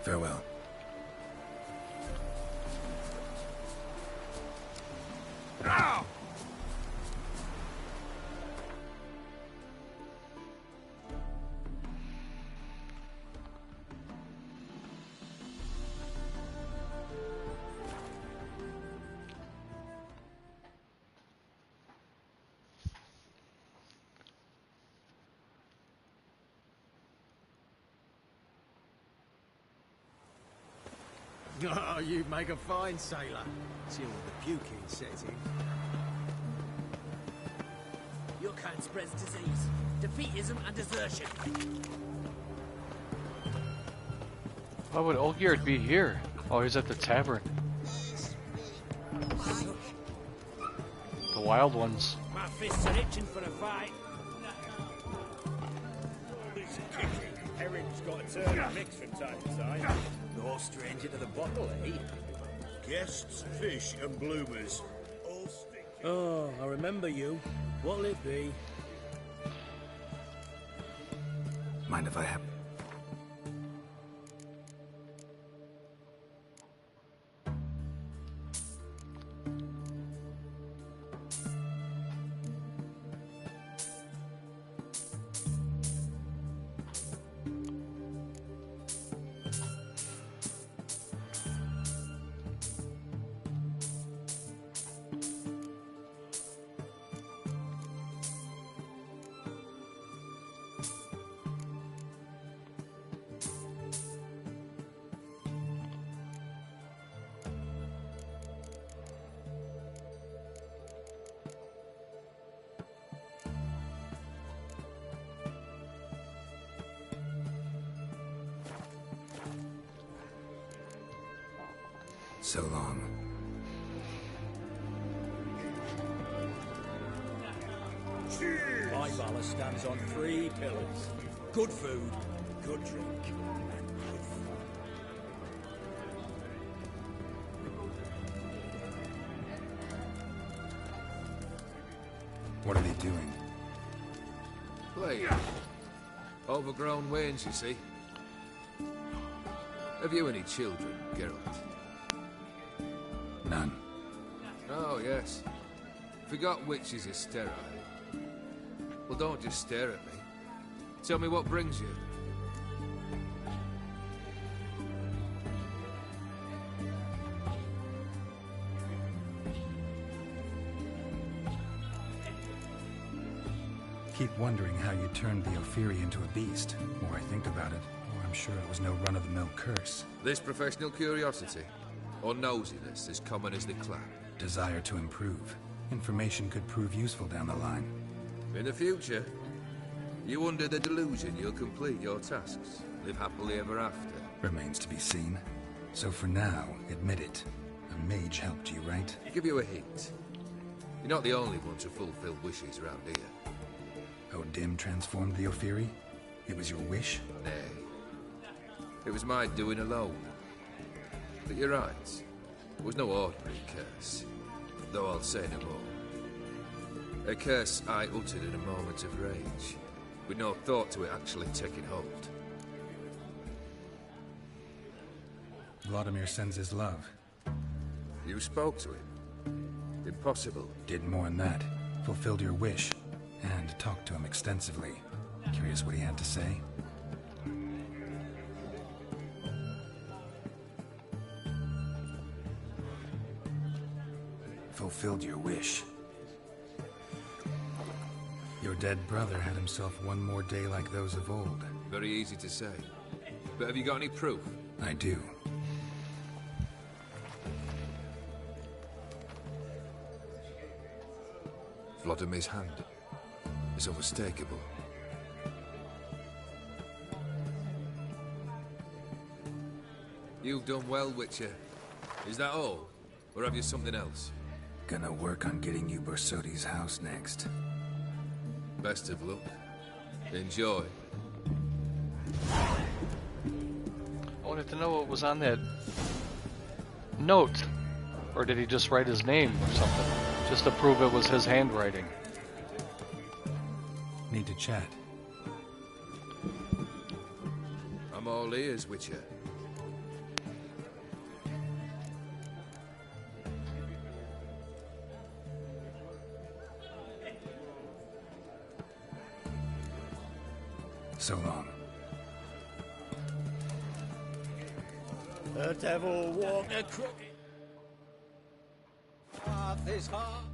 Farewell. Oh, you'd make a fine sailor. Till the puking sets in. Your kind spreads disease, defeatism, and desertion. Why would Olgierd be here? Oh, he's at the tavern. The wild ones. My fists are itching for a fight. Eric's got a turn and mix from time to time. No stranger to the bottle, eh? Guests, fish, and bloomers. All stick. Oh, I remember you. What'll it be? Mind if I have... So long. My Valor stands on 3 pillars. Good food, good drink, and good fun. What are they doing? Playing. Overgrown wains, you see. Have you any children, Geralt? None. Oh, yes. Forgot witches are sterile. Well, don't just stare at me. Tell me what brings you. Keep wondering how you turned the Ophiri into a beast. The more I think about it, the more I'm sure it was no run-of-the-mill curse. This professional curiosity, or nosiness, as common as the clap. Desire to improve. Information could prove useful down the line. In the future, you under the delusion you'll complete your tasks, live happily ever after. Remains to be seen. So for now, admit it. A mage helped you, right? Give you a hint. You're not the only one to fulfill wishes around here. Dim transformed the Ophiri? It was your wish? Nay. It was my doing alone. But you're right. It was no ordinary curse. Though I'll say no more. A curse I uttered in a moment of rage, with no thought to it actually taking hold. Vladimir sends his love. You spoke to him? Impossible. Did more than that. Fulfilled your wish. And talked to him extensively. Curious what he had to say? Fulfilled your wish. Your dead brother had himself one more day like those of old. Very easy to say. But have you got any proof? I do. Vladimir's hand. It's unmistakable. You've done well, Witcher. Is that all? Or have you something else? Gonna work on getting you Borsodi's house next. Best of luck. Enjoy. I wanted to know what was on that note. Or did he just write his name or something? Just to prove it was his handwriting. Need to chat. I'm all ears, Witcher. So long. The devil walk a crooked path is hard.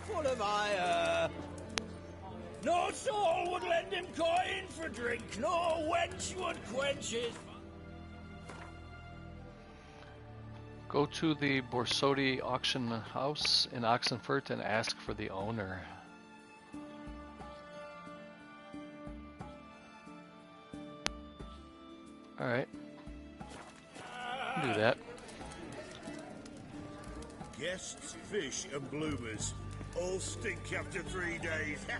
Full of ire. No soul would lend him coin for drink, no wench would quench his. Go to the Borsodi auction house in Oxenfurt and ask for the owner. Alright. Do that. Guests, fish, and bloomers all stink after 3 days. Know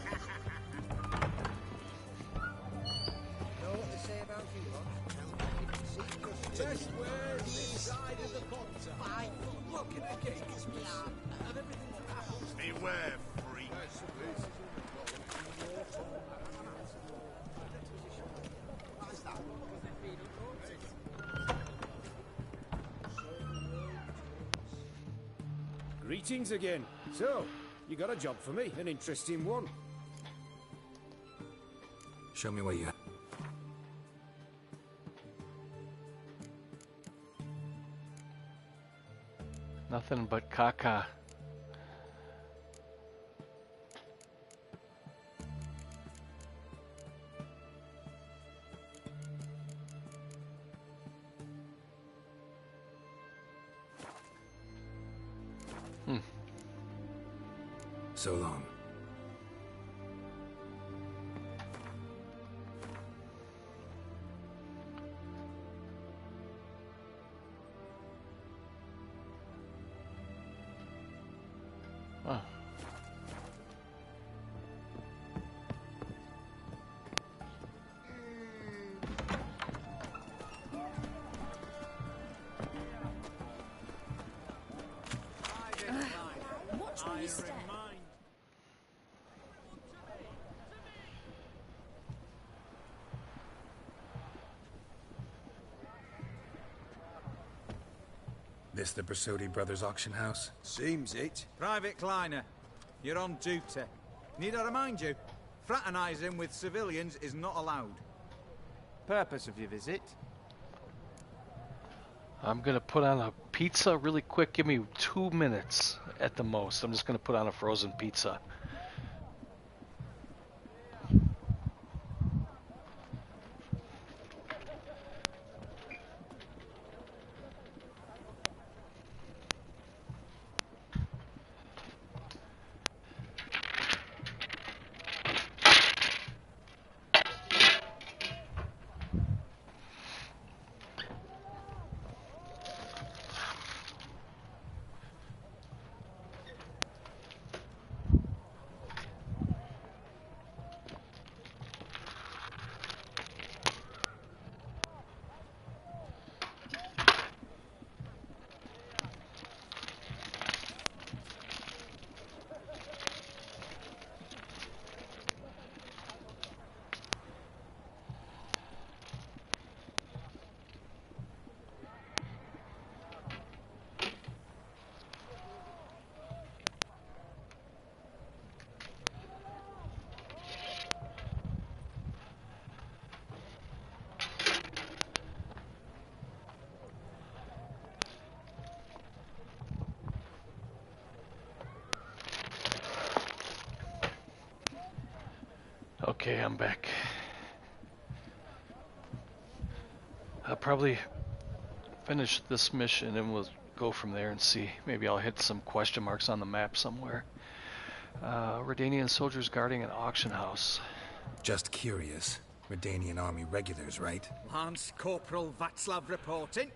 what they say about you, lot? Just where the side of the pots are. Fine. Look at the cakes we are. And everything that happens. Beware, freaks. Greetings again. So, you got a job for me, an interesting one. Show me what you have. Nothing but caca. So long. Oh. Watch where you step. This the Bersodi Brothers auction house? Seems it. Private Kleiner, you're on duty. Need I remind you, fraternising with civilians is not allowed. Purpose of your visit? I'm gonna put on a pizza really quick. Give me 2 minutes at the most. I'm just gonna put on a frozen pizza. Okay, I'm back. I'll probably finish this mission and we'll go from there and see. Maybe I'll hit some question marks on the map somewhere. Redanian soldiers guarding an auction house. Just curious. Redanian army regulars, right? Lance Corporal Václav reporting.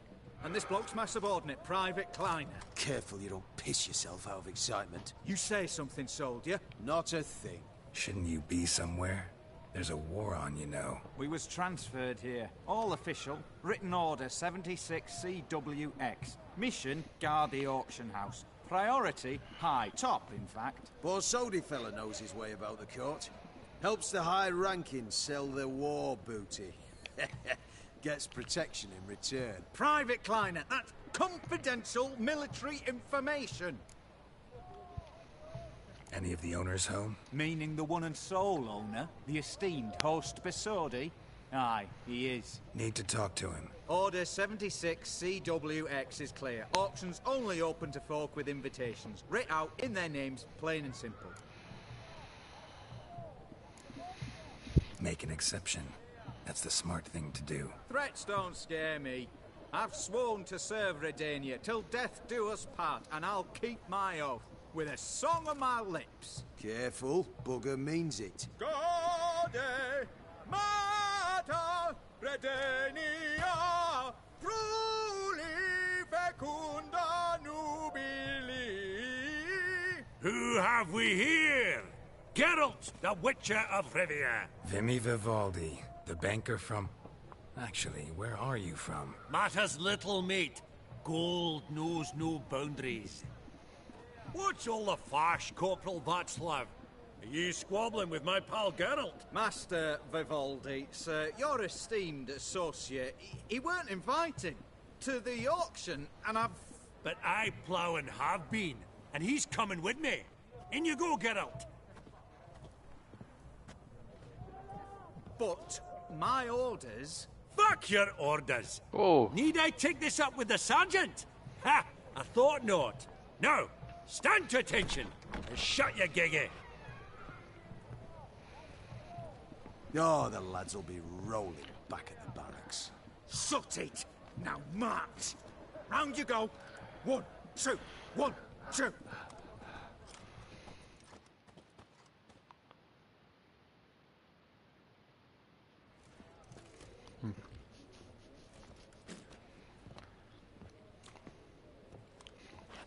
And this bloke's my subordinate, Private Kleiner. Careful you don't piss yourself out of excitement. You say something, soldier. Not a thing. Shouldn't you be somewhere? There's a war on, you know. We was transferred here. All official. Written order 76 CWX. Mission, guard the auction house. Priority, high. Top, in fact. Borsodi fella knows his way about the court. Helps the high rankings sell their war booty. Gets protection in return. Private Kleiner, that's confidential military information. Any of the owners home? Meaning the one and sole owner, the esteemed host Borsodi? Aye, he is. Need to talk to him. Order 76 CWX is clear. Auctions only open to folk with invitations. Writ out in their names, plain and simple. Make an exception. That's the smart thing to do. Threats don't scare me. I've sworn to serve Redania till death do us part, and I'll keep my oath with a song on my lips. Careful, bugger means it. Gaude Mater Redania, truly fecunda nubili. Who have we here? Geralt, the Witcher of Rivia. Vimy Vivaldi, the banker from... Actually, where are you from? Matters little, mate. Gold knows no boundaries. What's all the fash, Corporal Václav? Are you squabbling with my pal Geralt? Master Vivaldi, sir, your esteemed associate, he weren't invited to the auction, and I've... But I plough and have been, and he's coming with me. In you go, Geralt. But my orders... Fuck your orders! Oh. Need I take this up with the sergeant? Ha! I thought not. Now, stand to attention and shut your giggy. Oh, the lads will be rolling back at the barracks. Sut it! Now march! Round you go! 1, 2, 1, 2!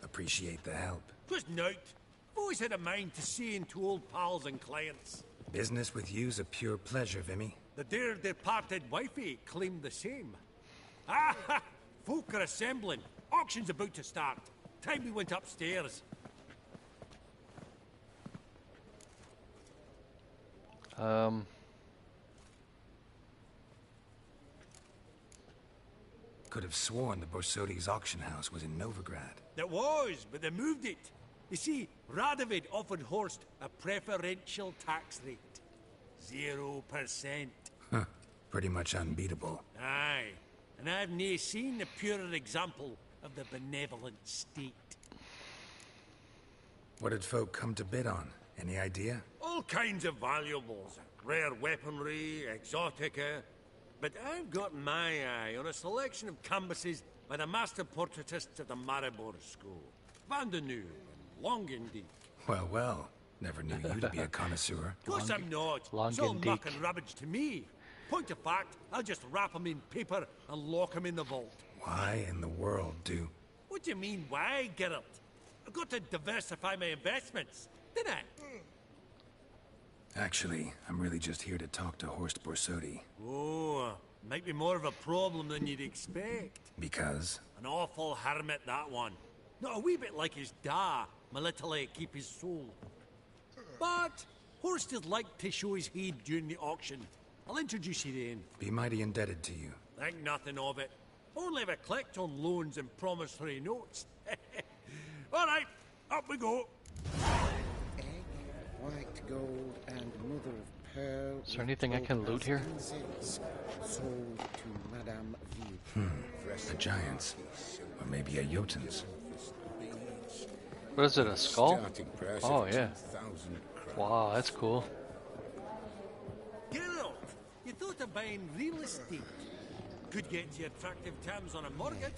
Appreciate the help. 'Twas nowt. I've always had a mind to seeing to old pals and clients. Business with you's a pure pleasure, Vimy. The dear departed wifey claimed the same. Ah ha! Folk are assembling. Auction's about to start. Time we went upstairs. Could have sworn the Borsodi's auction house was in Novigrad. It was, but they moved it. You see, Radovid offered Horst a preferential tax rate. 0%. Huh. Pretty much unbeatable. Aye. And I've nae seen a purer example of the benevolent state. What did folk come to bid on? Any idea? All kinds of valuables. Rare weaponry, exotica. But I've got my eye on a selection of canvases by the master portraitists at the Maribor School. Van de Nieuw and Longendijk. Well, well. Never knew you to be a connoisseur. Of course I'm not. It's all muck and rubbish to me. Point of fact, I'll just wrap them in paper and lock them in the vault. Why in the world do... What do you mean, why, Geralt? I've got to diversify my investments, didn't I? Actually, I'm really just here to talk to Horst Borsodi. Oh, might be more of a problem than you'd expect. Because? An awful hermit, that one. Not a wee bit like his da, my little keep his soul. But Horst is like to show his head during the auction. I'll introduce you then. Be mighty indebted to you. Think nothing of it. Only if I clicked on loans and promissory notes. All right, up we go. Egg, white gold, and mother of pearl. Is there anything I can loot here? Sold to Madame V. The Giants. Or maybe a Jotuns. What is it, a skull? Oh, yeah. Wow, that's cool. Geralt, you thought of buying real estate. Could get you attractive terms on a mortgage.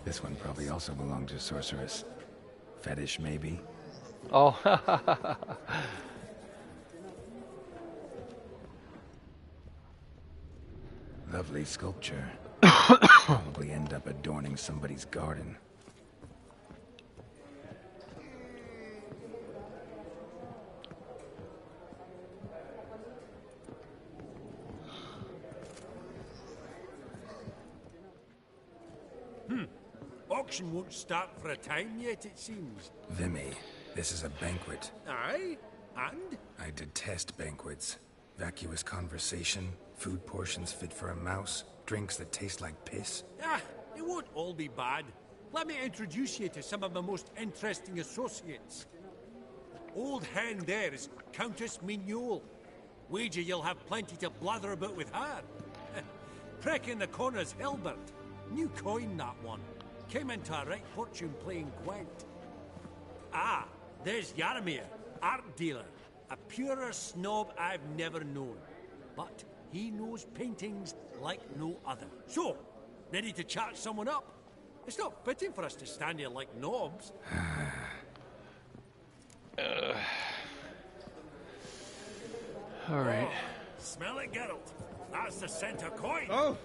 This one probably also belonged to Sorceress. Fetish, maybe? Oh. Lovely sculpture. Probably end up adorning somebody's garden. Auction won't start for a time yet, it seems. Vimy, this is a banquet. Aye? And? I detest banquets. Vacuous conversation, food portions fit for a mouse, drinks that taste like piss. Ah, it won't all be bad. Let me introduce you to some of my most interesting associates. Old hen there is Countess Mignole. Wager you'll have plenty to blather about with her. Prick in the corner's Hilbert. New coin, that one. Came into a right fortune playing Gwent. Ah, there's Yarmir, art dealer. A purer snob I've never known. But he knows paintings like no other. So, ready to chat someone up? It's not fitting for us to stand here like knobs. Alright. Oh, smell it, Geralt. That's the center coin. Oh!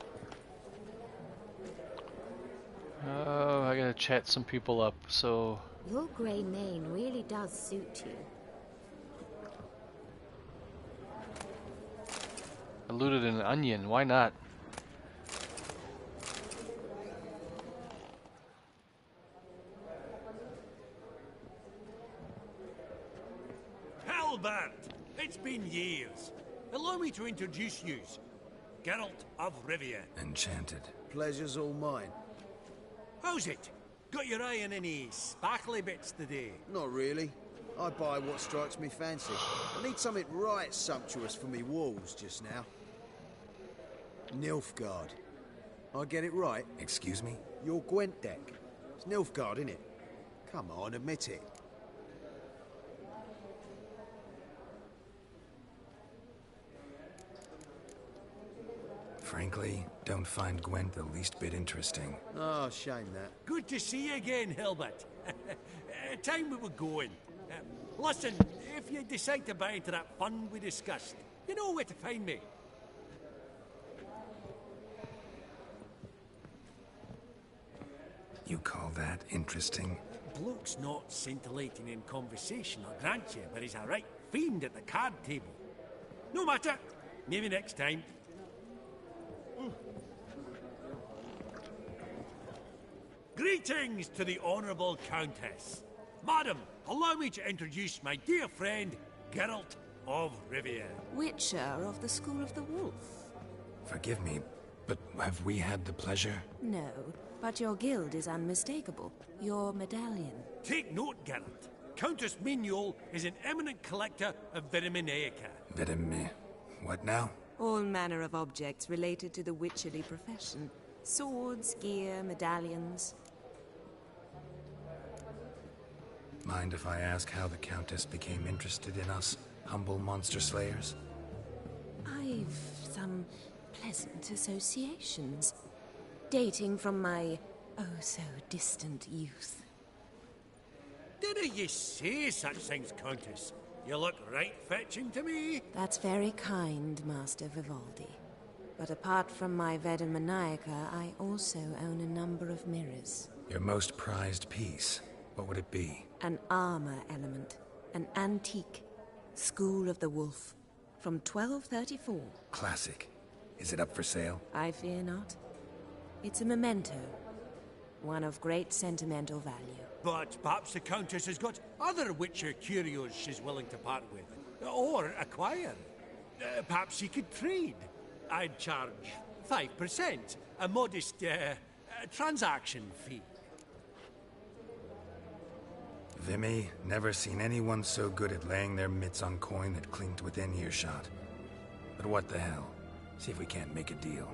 Oh, I gotta chat some people up, so... Your grey mane really does suit you. I looted an onion, why not? Halbert! It's been years. Allow me to introduce yous. Geralt of Rivia. Enchanted. Pleasure's all mine. How's it? Got your eye on any sparkly bits today? Not really. I buy what strikes me fancy. I need something right sumptuous for me walls just now. Nilfgaard. I get it right? Excuse me? Your Gwent deck. It's Nilfgaard, innit? Come on, admit it. Frankly, don't find Gwent the least bit interesting. Oh, shame that. Good to see you again, Hilbert. Time we were going. Listen, if you decide to buy into that fund we discussed, you know where to find me. You call that interesting? Bloke's not scintillating in conversation, I'll grant you, but he's a right fiend at the card table. No matter. Maybe next time. Greetings to the Honourable Countess. Madam, allow me to introduce my dear friend, Geralt of Rivia. Witcher of the School of the Wolf. Forgive me, but have we had the pleasure? No, but your guild is unmistakable. Your medallion. Take note, Geralt. Countess Mignole is an eminent collector of Vitaminaica. What now? All manner of objects related to the witcherly profession. Swords, gear, medallions. Mind if I ask how the Countess became interested in us, humble monster slayers? I've some pleasant associations, dating from my oh-so-distant youth. Didn't you say such things, Countess? You look right fetching to me. That's very kind, Master Vivaldi. But apart from my Vitaminaica, I also own a number of mirrors. Your most prized piece, what would it be? An armor element. An antique. School of the Wolf. From 1234. Classic. Is it up for sale? I fear not. It's a memento. One of great sentimental value. But perhaps the Countess has got other Witcher curios she's willing to part with. Or acquire. Perhaps she could trade. I'd charge 5%. A modest, transaction fee. Vimy, never seen anyone so good at laying their mitts on coin that clinked within earshot. But what the hell? See if we can't make a deal.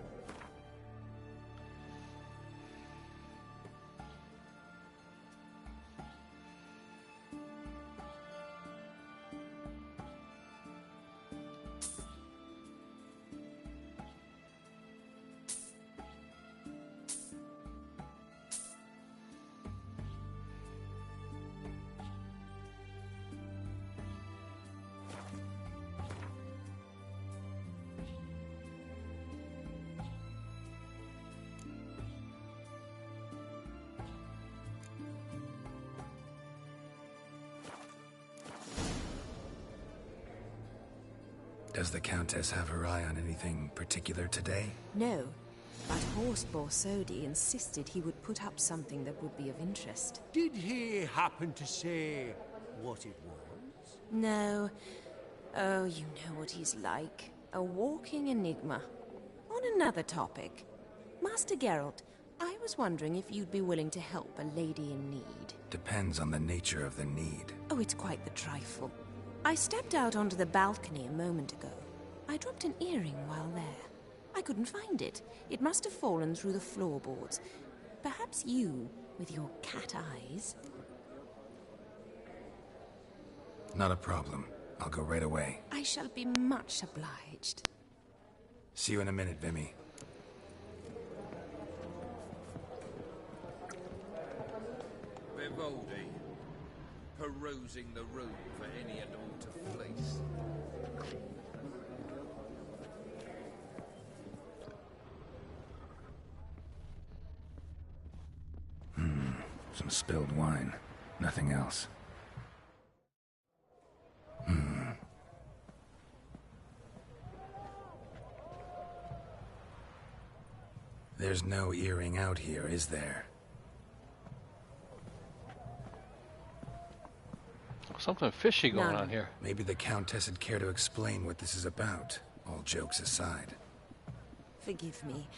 Does the Countess have her eye on anything particular today? No, but Horst Borsodi insisted he would put up something that would be of interest. Did he happen to say what it was? No. Oh, you know what he's like. A walking enigma. On another topic, Master Geralt, I was wondering if you'd be willing to help a lady in need. Depends on the nature of the need. Oh, it's quite the trifle. I stepped out onto the balcony a moment ago. I dropped an earring while there. I couldn't find it. It must have fallen through the floorboards. Perhaps you, with your cat eyes... Not a problem. I'll go right away. I shall be much obliged. See you in a minute, Vimy. Vivaldi, perusing the room for any and all to fleece. Some spilled wine. Nothing else. There's no earring out here, is there? Something fishy going on here. Maybe the Countess would care to explain what this is about, all jokes aside. Forgive me.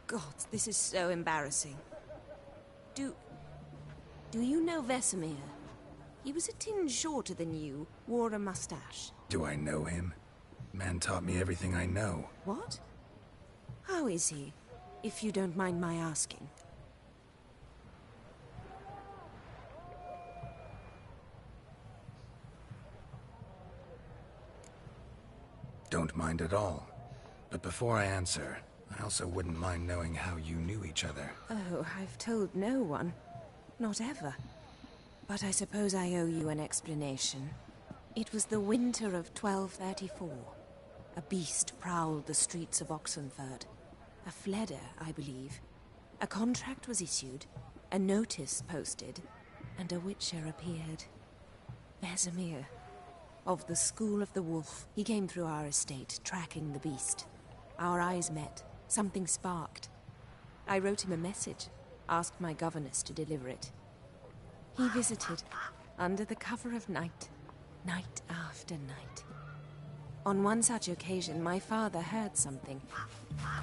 God, this is so embarrassing. Do you know Vesemir? He was a tinge shorter than you, wore a mustache. Do I know him? Man taught me everything I know. What? How is he, if you don't mind my asking? Don't mind at all. But before I answer, I also wouldn't mind knowing how you knew each other. Oh, I've told no one. Not ever. But I suppose I owe you an explanation. It was the winter of 1234. A beast prowled the streets of Oxenford. A fleder, I believe. A contract was issued, a notice posted, and a witcher appeared. Vesemir. Of the School of the Wolf. He came through our estate, tracking the beast. Our eyes met. Something sparked. I wrote him a message, asked my governess to deliver it. He visited, under the cover of night, night after night. On one such occasion, my father heard something.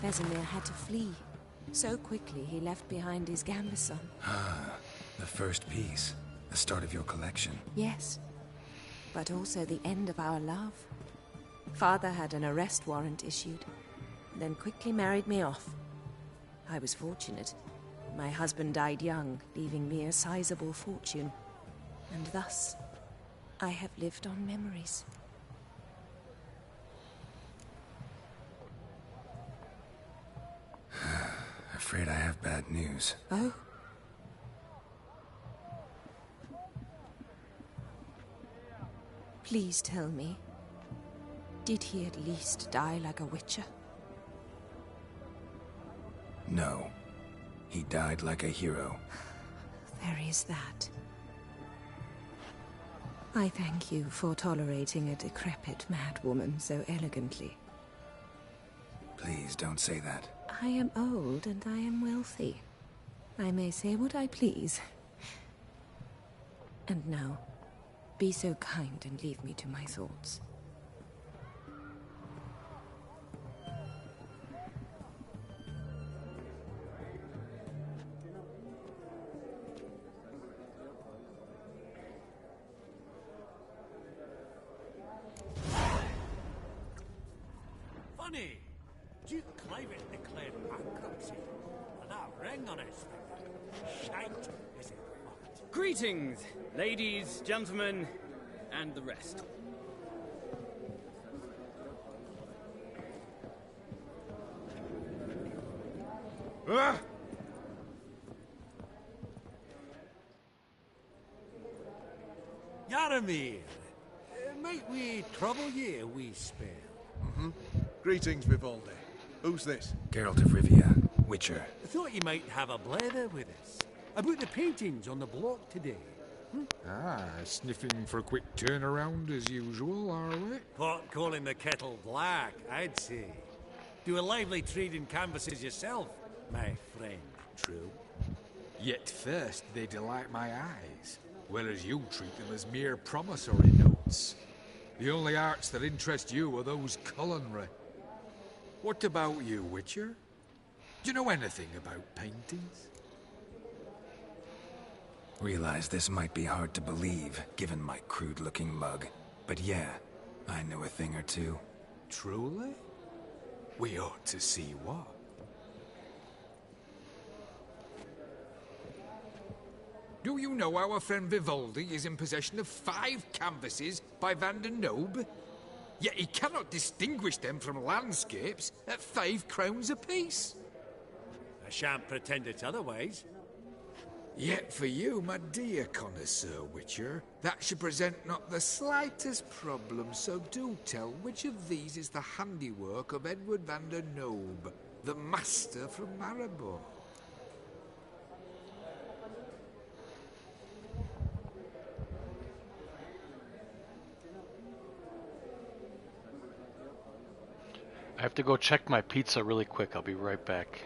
Vesemir had to flee. So quickly, he left behind his gambeson. Ah, the first piece. The start of your collection. Yes, but also the end of our love. Father had an arrest warrant issued, then quickly married me off. I was fortunate. My husband died young, leaving me a sizable fortune. And thus, I have lived on memories. Afraid I have bad news. Oh? Please tell me, did he at least die like a witcher? No. He died like a hero. There is that. I thank you for tolerating a decrepit madwoman so elegantly. Please don't say that. I am old and I am wealthy. I may say what I please. And now, be so kind and leave me to my thoughts. Funny! Duke Cliven declared bankruptcy, and that ring on his finger. Shite, is it not? Greetings, ladies, gentlemen, and the rest. Ah! Yaramir, might we trouble ye a wee spell? Greetings, Vivaldi. Who's this? Geralt of Rivia, Witcher. I thought you might have a blather with us about the paintings on the block today. Ah, sniffing for a quick turnaround as usual, are we? Pot calling the kettle black, I'd say. Do a lively trade in canvases yourself, my friend. True. Yet first they delight my eyes, whereas you treat them as mere promissory notes. The only arts that interest you are those culinary. What about you, Witcher? Do you know anything about paintings? Realize this might be hard to believe, given my crude-looking mug. But yeah, I know a thing or two. Truly? We ought to see what. Do you know our friend Vivaldi is in possession of 5 canvases by Van der Nobe? Yet he cannot distinguish them from landscapes at 5 crowns apiece. I shan't pretend it's otherwise. Yet for you, my dear connoisseur Witcher, that should present not the slightest problem, so do tell which of these is the handiwork of Edward van der Nobe, the master from Maribor. I have to go check my pizza really quick. I'll be right back.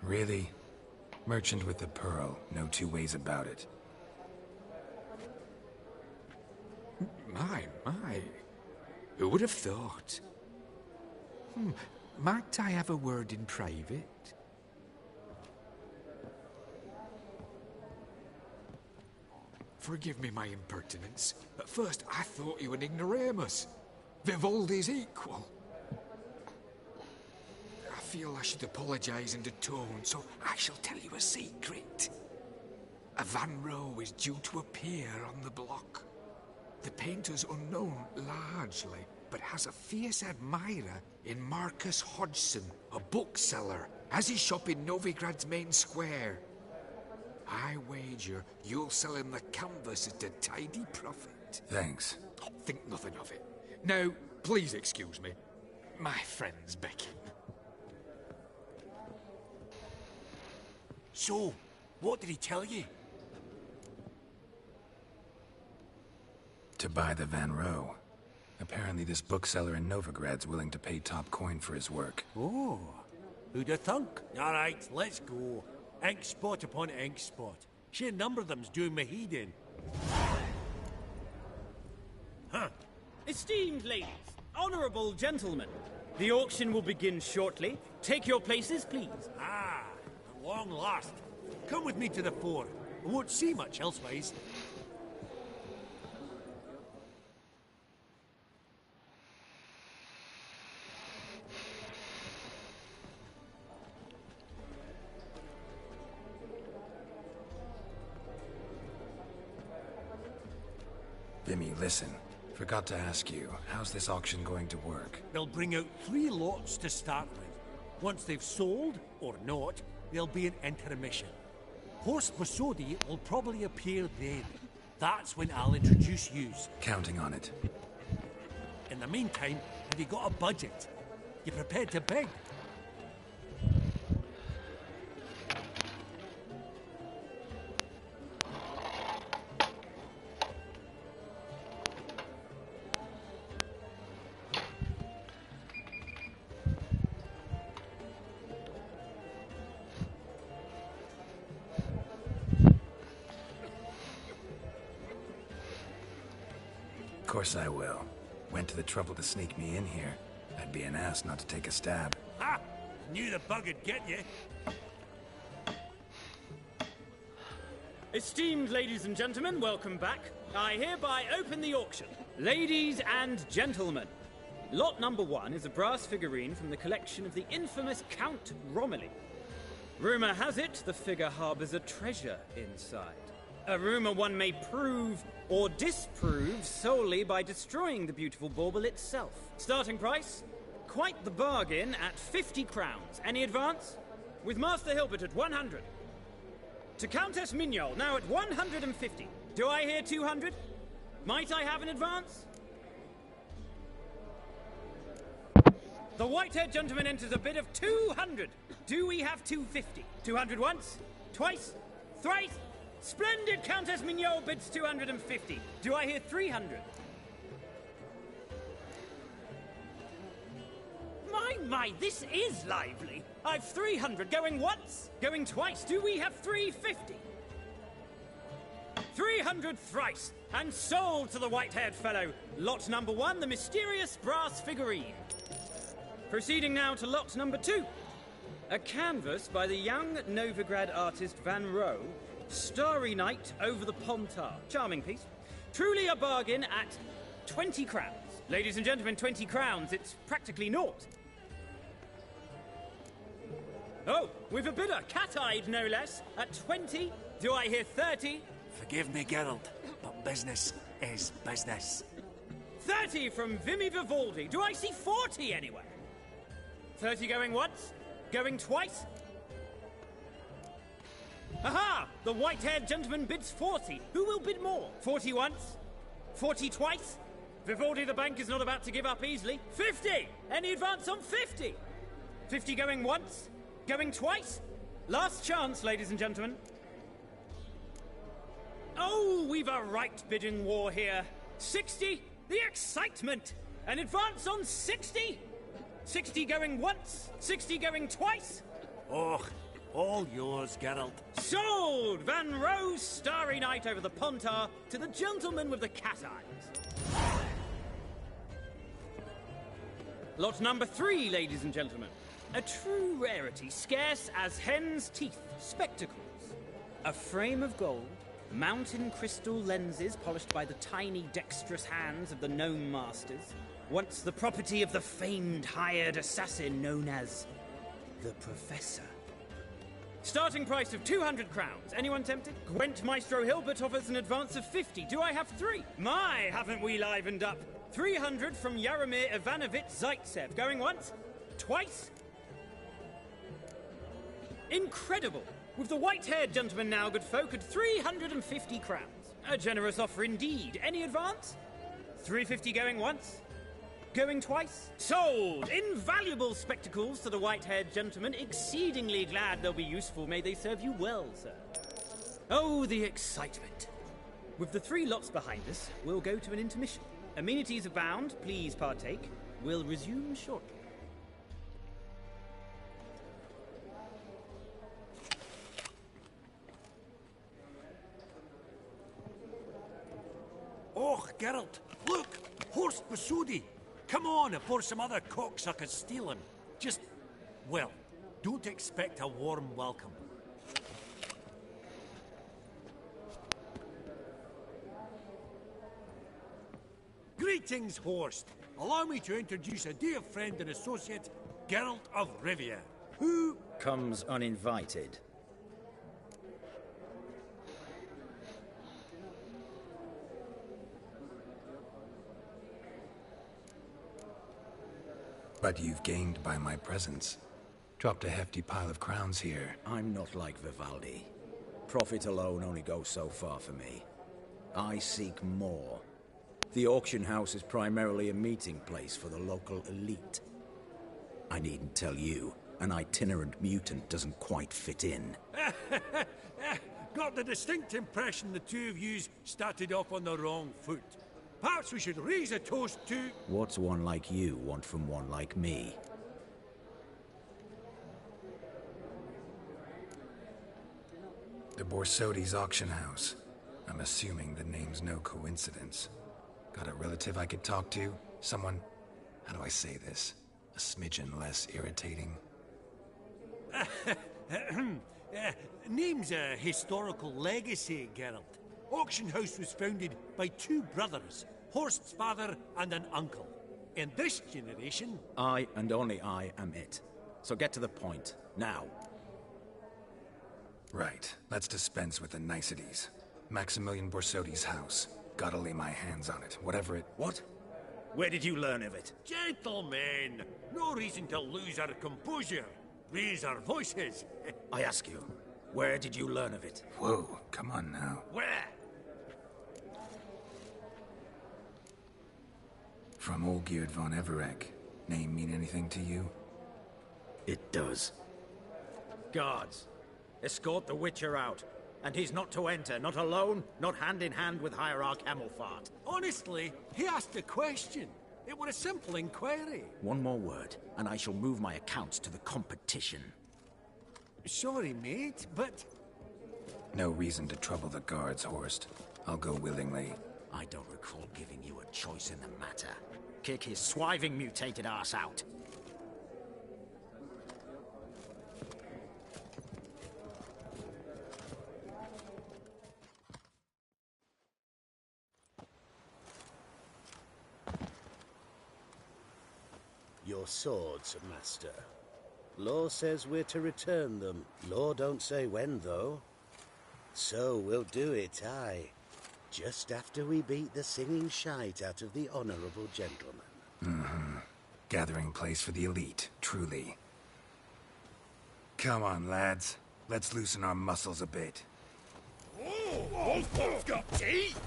Really? Merchant with the pearl, no two ways about it. My. Who would have thought? Might I have a word in private? Forgive me my impertinence. At first I thought you an ignoramus. Vivaldi's equal. I feel I should apologize and atone, so I shall tell you a secret. A Van Rowe is due to appear on the block. The painter's unknown, largely, but has a fierce admirer in Marcus Hodgson, a bookseller, has his shop in Novigrad's main square. I wager you'll sell him the canvas at a tidy profit. Thanks. Think nothing of it. Now, please excuse me. My friend's becking. So, what did he tell you? To buy the Van Rowe. Apparently this bookseller in Novigrad's willing to pay top coin for his work. Oh, who'd have thunk? All right, let's go. Ink spot upon ink spot. Sheer number of them's doing me heed in. Huh. Esteemed ladies, honorable gentlemen, the auction will begin shortly. Take your places, please. Ah, at long last. Come with me to the fore. I won't see much elsewise. Vimy, listen. Forgot to ask you, how's this auction going to work? They'll bring out 3 lots to start with. Once they've sold, or not, there'll be an intermission. Horse Posodi will probably appear then. That's when I'll introduce yous. Counting on it. In the meantime, have you got a budget? You prepared to beg? Of course I will. Went to the trouble to sneak me in here. I'd be an ass not to take a stab. Ha! Knew the bug would get you. Esteemed ladies and gentlemen, welcome back. I hereby open the auction. Ladies and gentlemen, lot number 1 is a brass figurine from the collection of the infamous Count Romilly. Rumour has it the figure harbours a treasure inside. A rumour one may prove or disprove solely by destroying the beautiful bauble itself. Starting price? Quite the bargain at 50 crowns. Any advance? With Master Hilbert at 100. To Countess Mignol, now at 150. Do I hear 200? Might I have an advance? The white-haired gentleman enters a bid of 200. Do we have 250? 200 once? Twice? Thrice? Splendid! Countess Mignol bids 250. Do I hear 300? My, this is lively. I've 300 going once, going twice. Do we have 350? 300 thrice, and sold to the white-haired fellow. Lot number 1, the mysterious brass figurine. Proceeding now to lot number 2. A canvas by the young Novigrad artist Van Rohe, Starry Night over the Pontar. Charming piece. Truly a bargain at 20 crowns. Ladies and gentlemen, 20 crowns, it's practically naught. Oh, we've a bidder, cat-eyed no less, at 20. Do I hear 30? Forgive me, Geralt, but business is business. 30 from Vimy Vivaldi. Do I see 40 anywhere? 30 going once? Going twice? Aha! The white-haired gentleman bids 40. Who will bid more? 40 once? 40 twice? Vivaldi the bank is not about to give up easily. 50! Any advance on 50? 50 going once? Going twice? Last chance, ladies and gentlemen. Oh, we've a right bidding war here. 60? The excitement! An advance on 60? 60 going once? 60 going twice? Oh, all yours, Geralt. Sold! Van Rohe's Starry Night over the Pontar to the gentleman with the cat eyes. Lot number 3, ladies and gentlemen. A true rarity, scarce as hen's teeth. Spectacles. A frame of gold, mountain crystal lenses polished by the tiny, dexterous hands of the gnome masters. Once the property of the famed hired assassin known as the Professor. Starting price of 200 crowns. Anyone tempted? Gwent Maestro Hilbert offers an advance of 50. Do I have 3? My, haven't we livened up? 300 from Yaromir Ivanovich Zaitsev. Going once? Twice? Incredible! With the white-haired gentleman now, good folk, at 350 crowns. A generous offer indeed. Any advance? 350 going once? Going twice? Sold! Invaluable spectacles to the white-haired gentleman. Exceedingly glad they'll be useful. May they serve you well, sir. Oh, the excitement. With the 3 lots behind us, we'll go to an intermission. Amenities abound. Please partake. We'll resume shortly. Oh, Geralt, look! Horst Basudi! Come on, before some other cocksuckers steal him. Just, well, don't expect a warm welcome. Greetings, Horst. Allow me to introduce a dear friend and associate, Geralt of Rivia, who comes uninvited. But you've gained by my presence. Dropped a hefty pile of crowns here. I'm not like Vivaldi. Profit alone only goes so far for me. I seek more. The auction house is primarily a meeting place for the local elite. I needn't tell you, an itinerant mutant doesn't quite fit in. got the distinct impression the two of yous started off on the wrong foot. Perhaps we should raise a toast to... What's one like you want from one like me? The Borsodi's auction house. I'm assuming the name's no coincidence. Got a relative I could talk to? Someone, how do I say this? A smidgen less irritating? Name's a historical legacy, Geralt. Auction House was founded by two brothers, Horst's father and an uncle. In this generation... I and only I am it. So get to the point, now. Right, let's dispense with the niceties. Maximilian Borsodi's house. Gotta lay my hands on it, whatever it... What? Where did you learn of it? Gentlemen, no reason to lose our composure. Raise our voices. I ask you, where did you learn of it? Whoa, come on now. Where? From Olgierd von Everegg. Name mean anything to you? It does. Guards, escort the Witcher out. And he's not to enter, not alone, not hand in hand with Hierarch Hemmelfart. Honestly, he asked a question. It were a simple inquiry. One more word, and I shall move my accounts to the competition. Sorry, mate, but... No reason to trouble the guards, Horst. I'll go willingly. I don't recall giving you a choice in the matter. Kick his swiving mutated ass out. Your swords, Master. Law says we're to return them. Law don't say when, though. So we'll do it, aye. Just after we beat the singing shite out of the honourable gentleman. Mm-hmm. Gathering place for the elite, truly. Come on, lads. Let's loosen our muscles a bit. Oh, got teeth!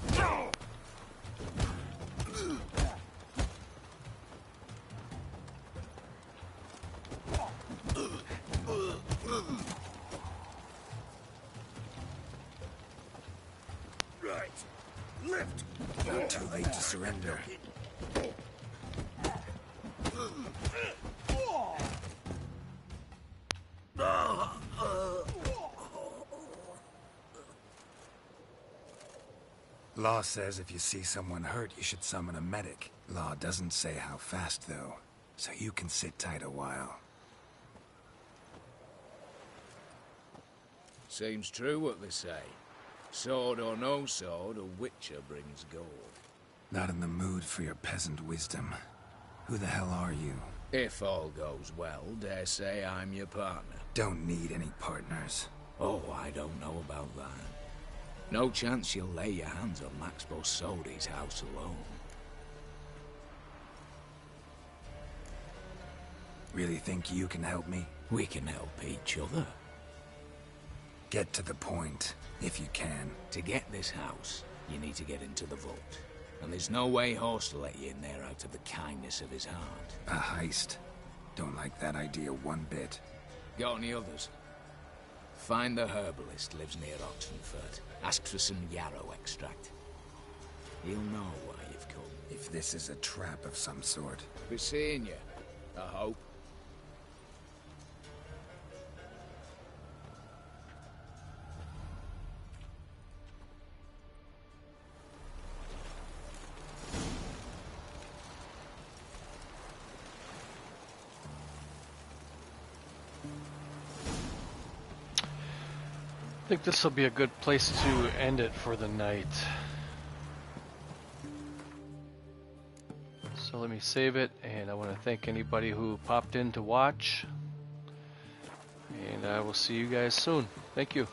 Right. Lift. Not too late to surrender. Law says if you see someone hurt, you should summon a medic. Law doesn't say how fast, though, so you can sit tight a while. Seems true what they say. Sword or no sword, a witcher brings gold. Not in the mood for your peasant wisdom. Who the hell are you? If all goes well, dare say I'm your partner. Don't need any partners. Oh, I don't know about that. No chance you'll lay your hands on Max Borsodi's house alone. Really think you can help me? We can help each other. Get to the point, if you can. To get this house, you need to get into the vault. And there's no way Horst will let you in there out of the kindness of his heart. A heist. Don't like that idea one bit. Got any others? Find the herbalist lives near Oxenfurt. Ask for some yarrow extract. He'll know why you've come. If this is a trap of some sort. Be seeing you, I hope. I think this will be a good place to end it for the night. So let me save it, and I want to thank anybody who popped in to watch. And I will see you guys soon. Thank you.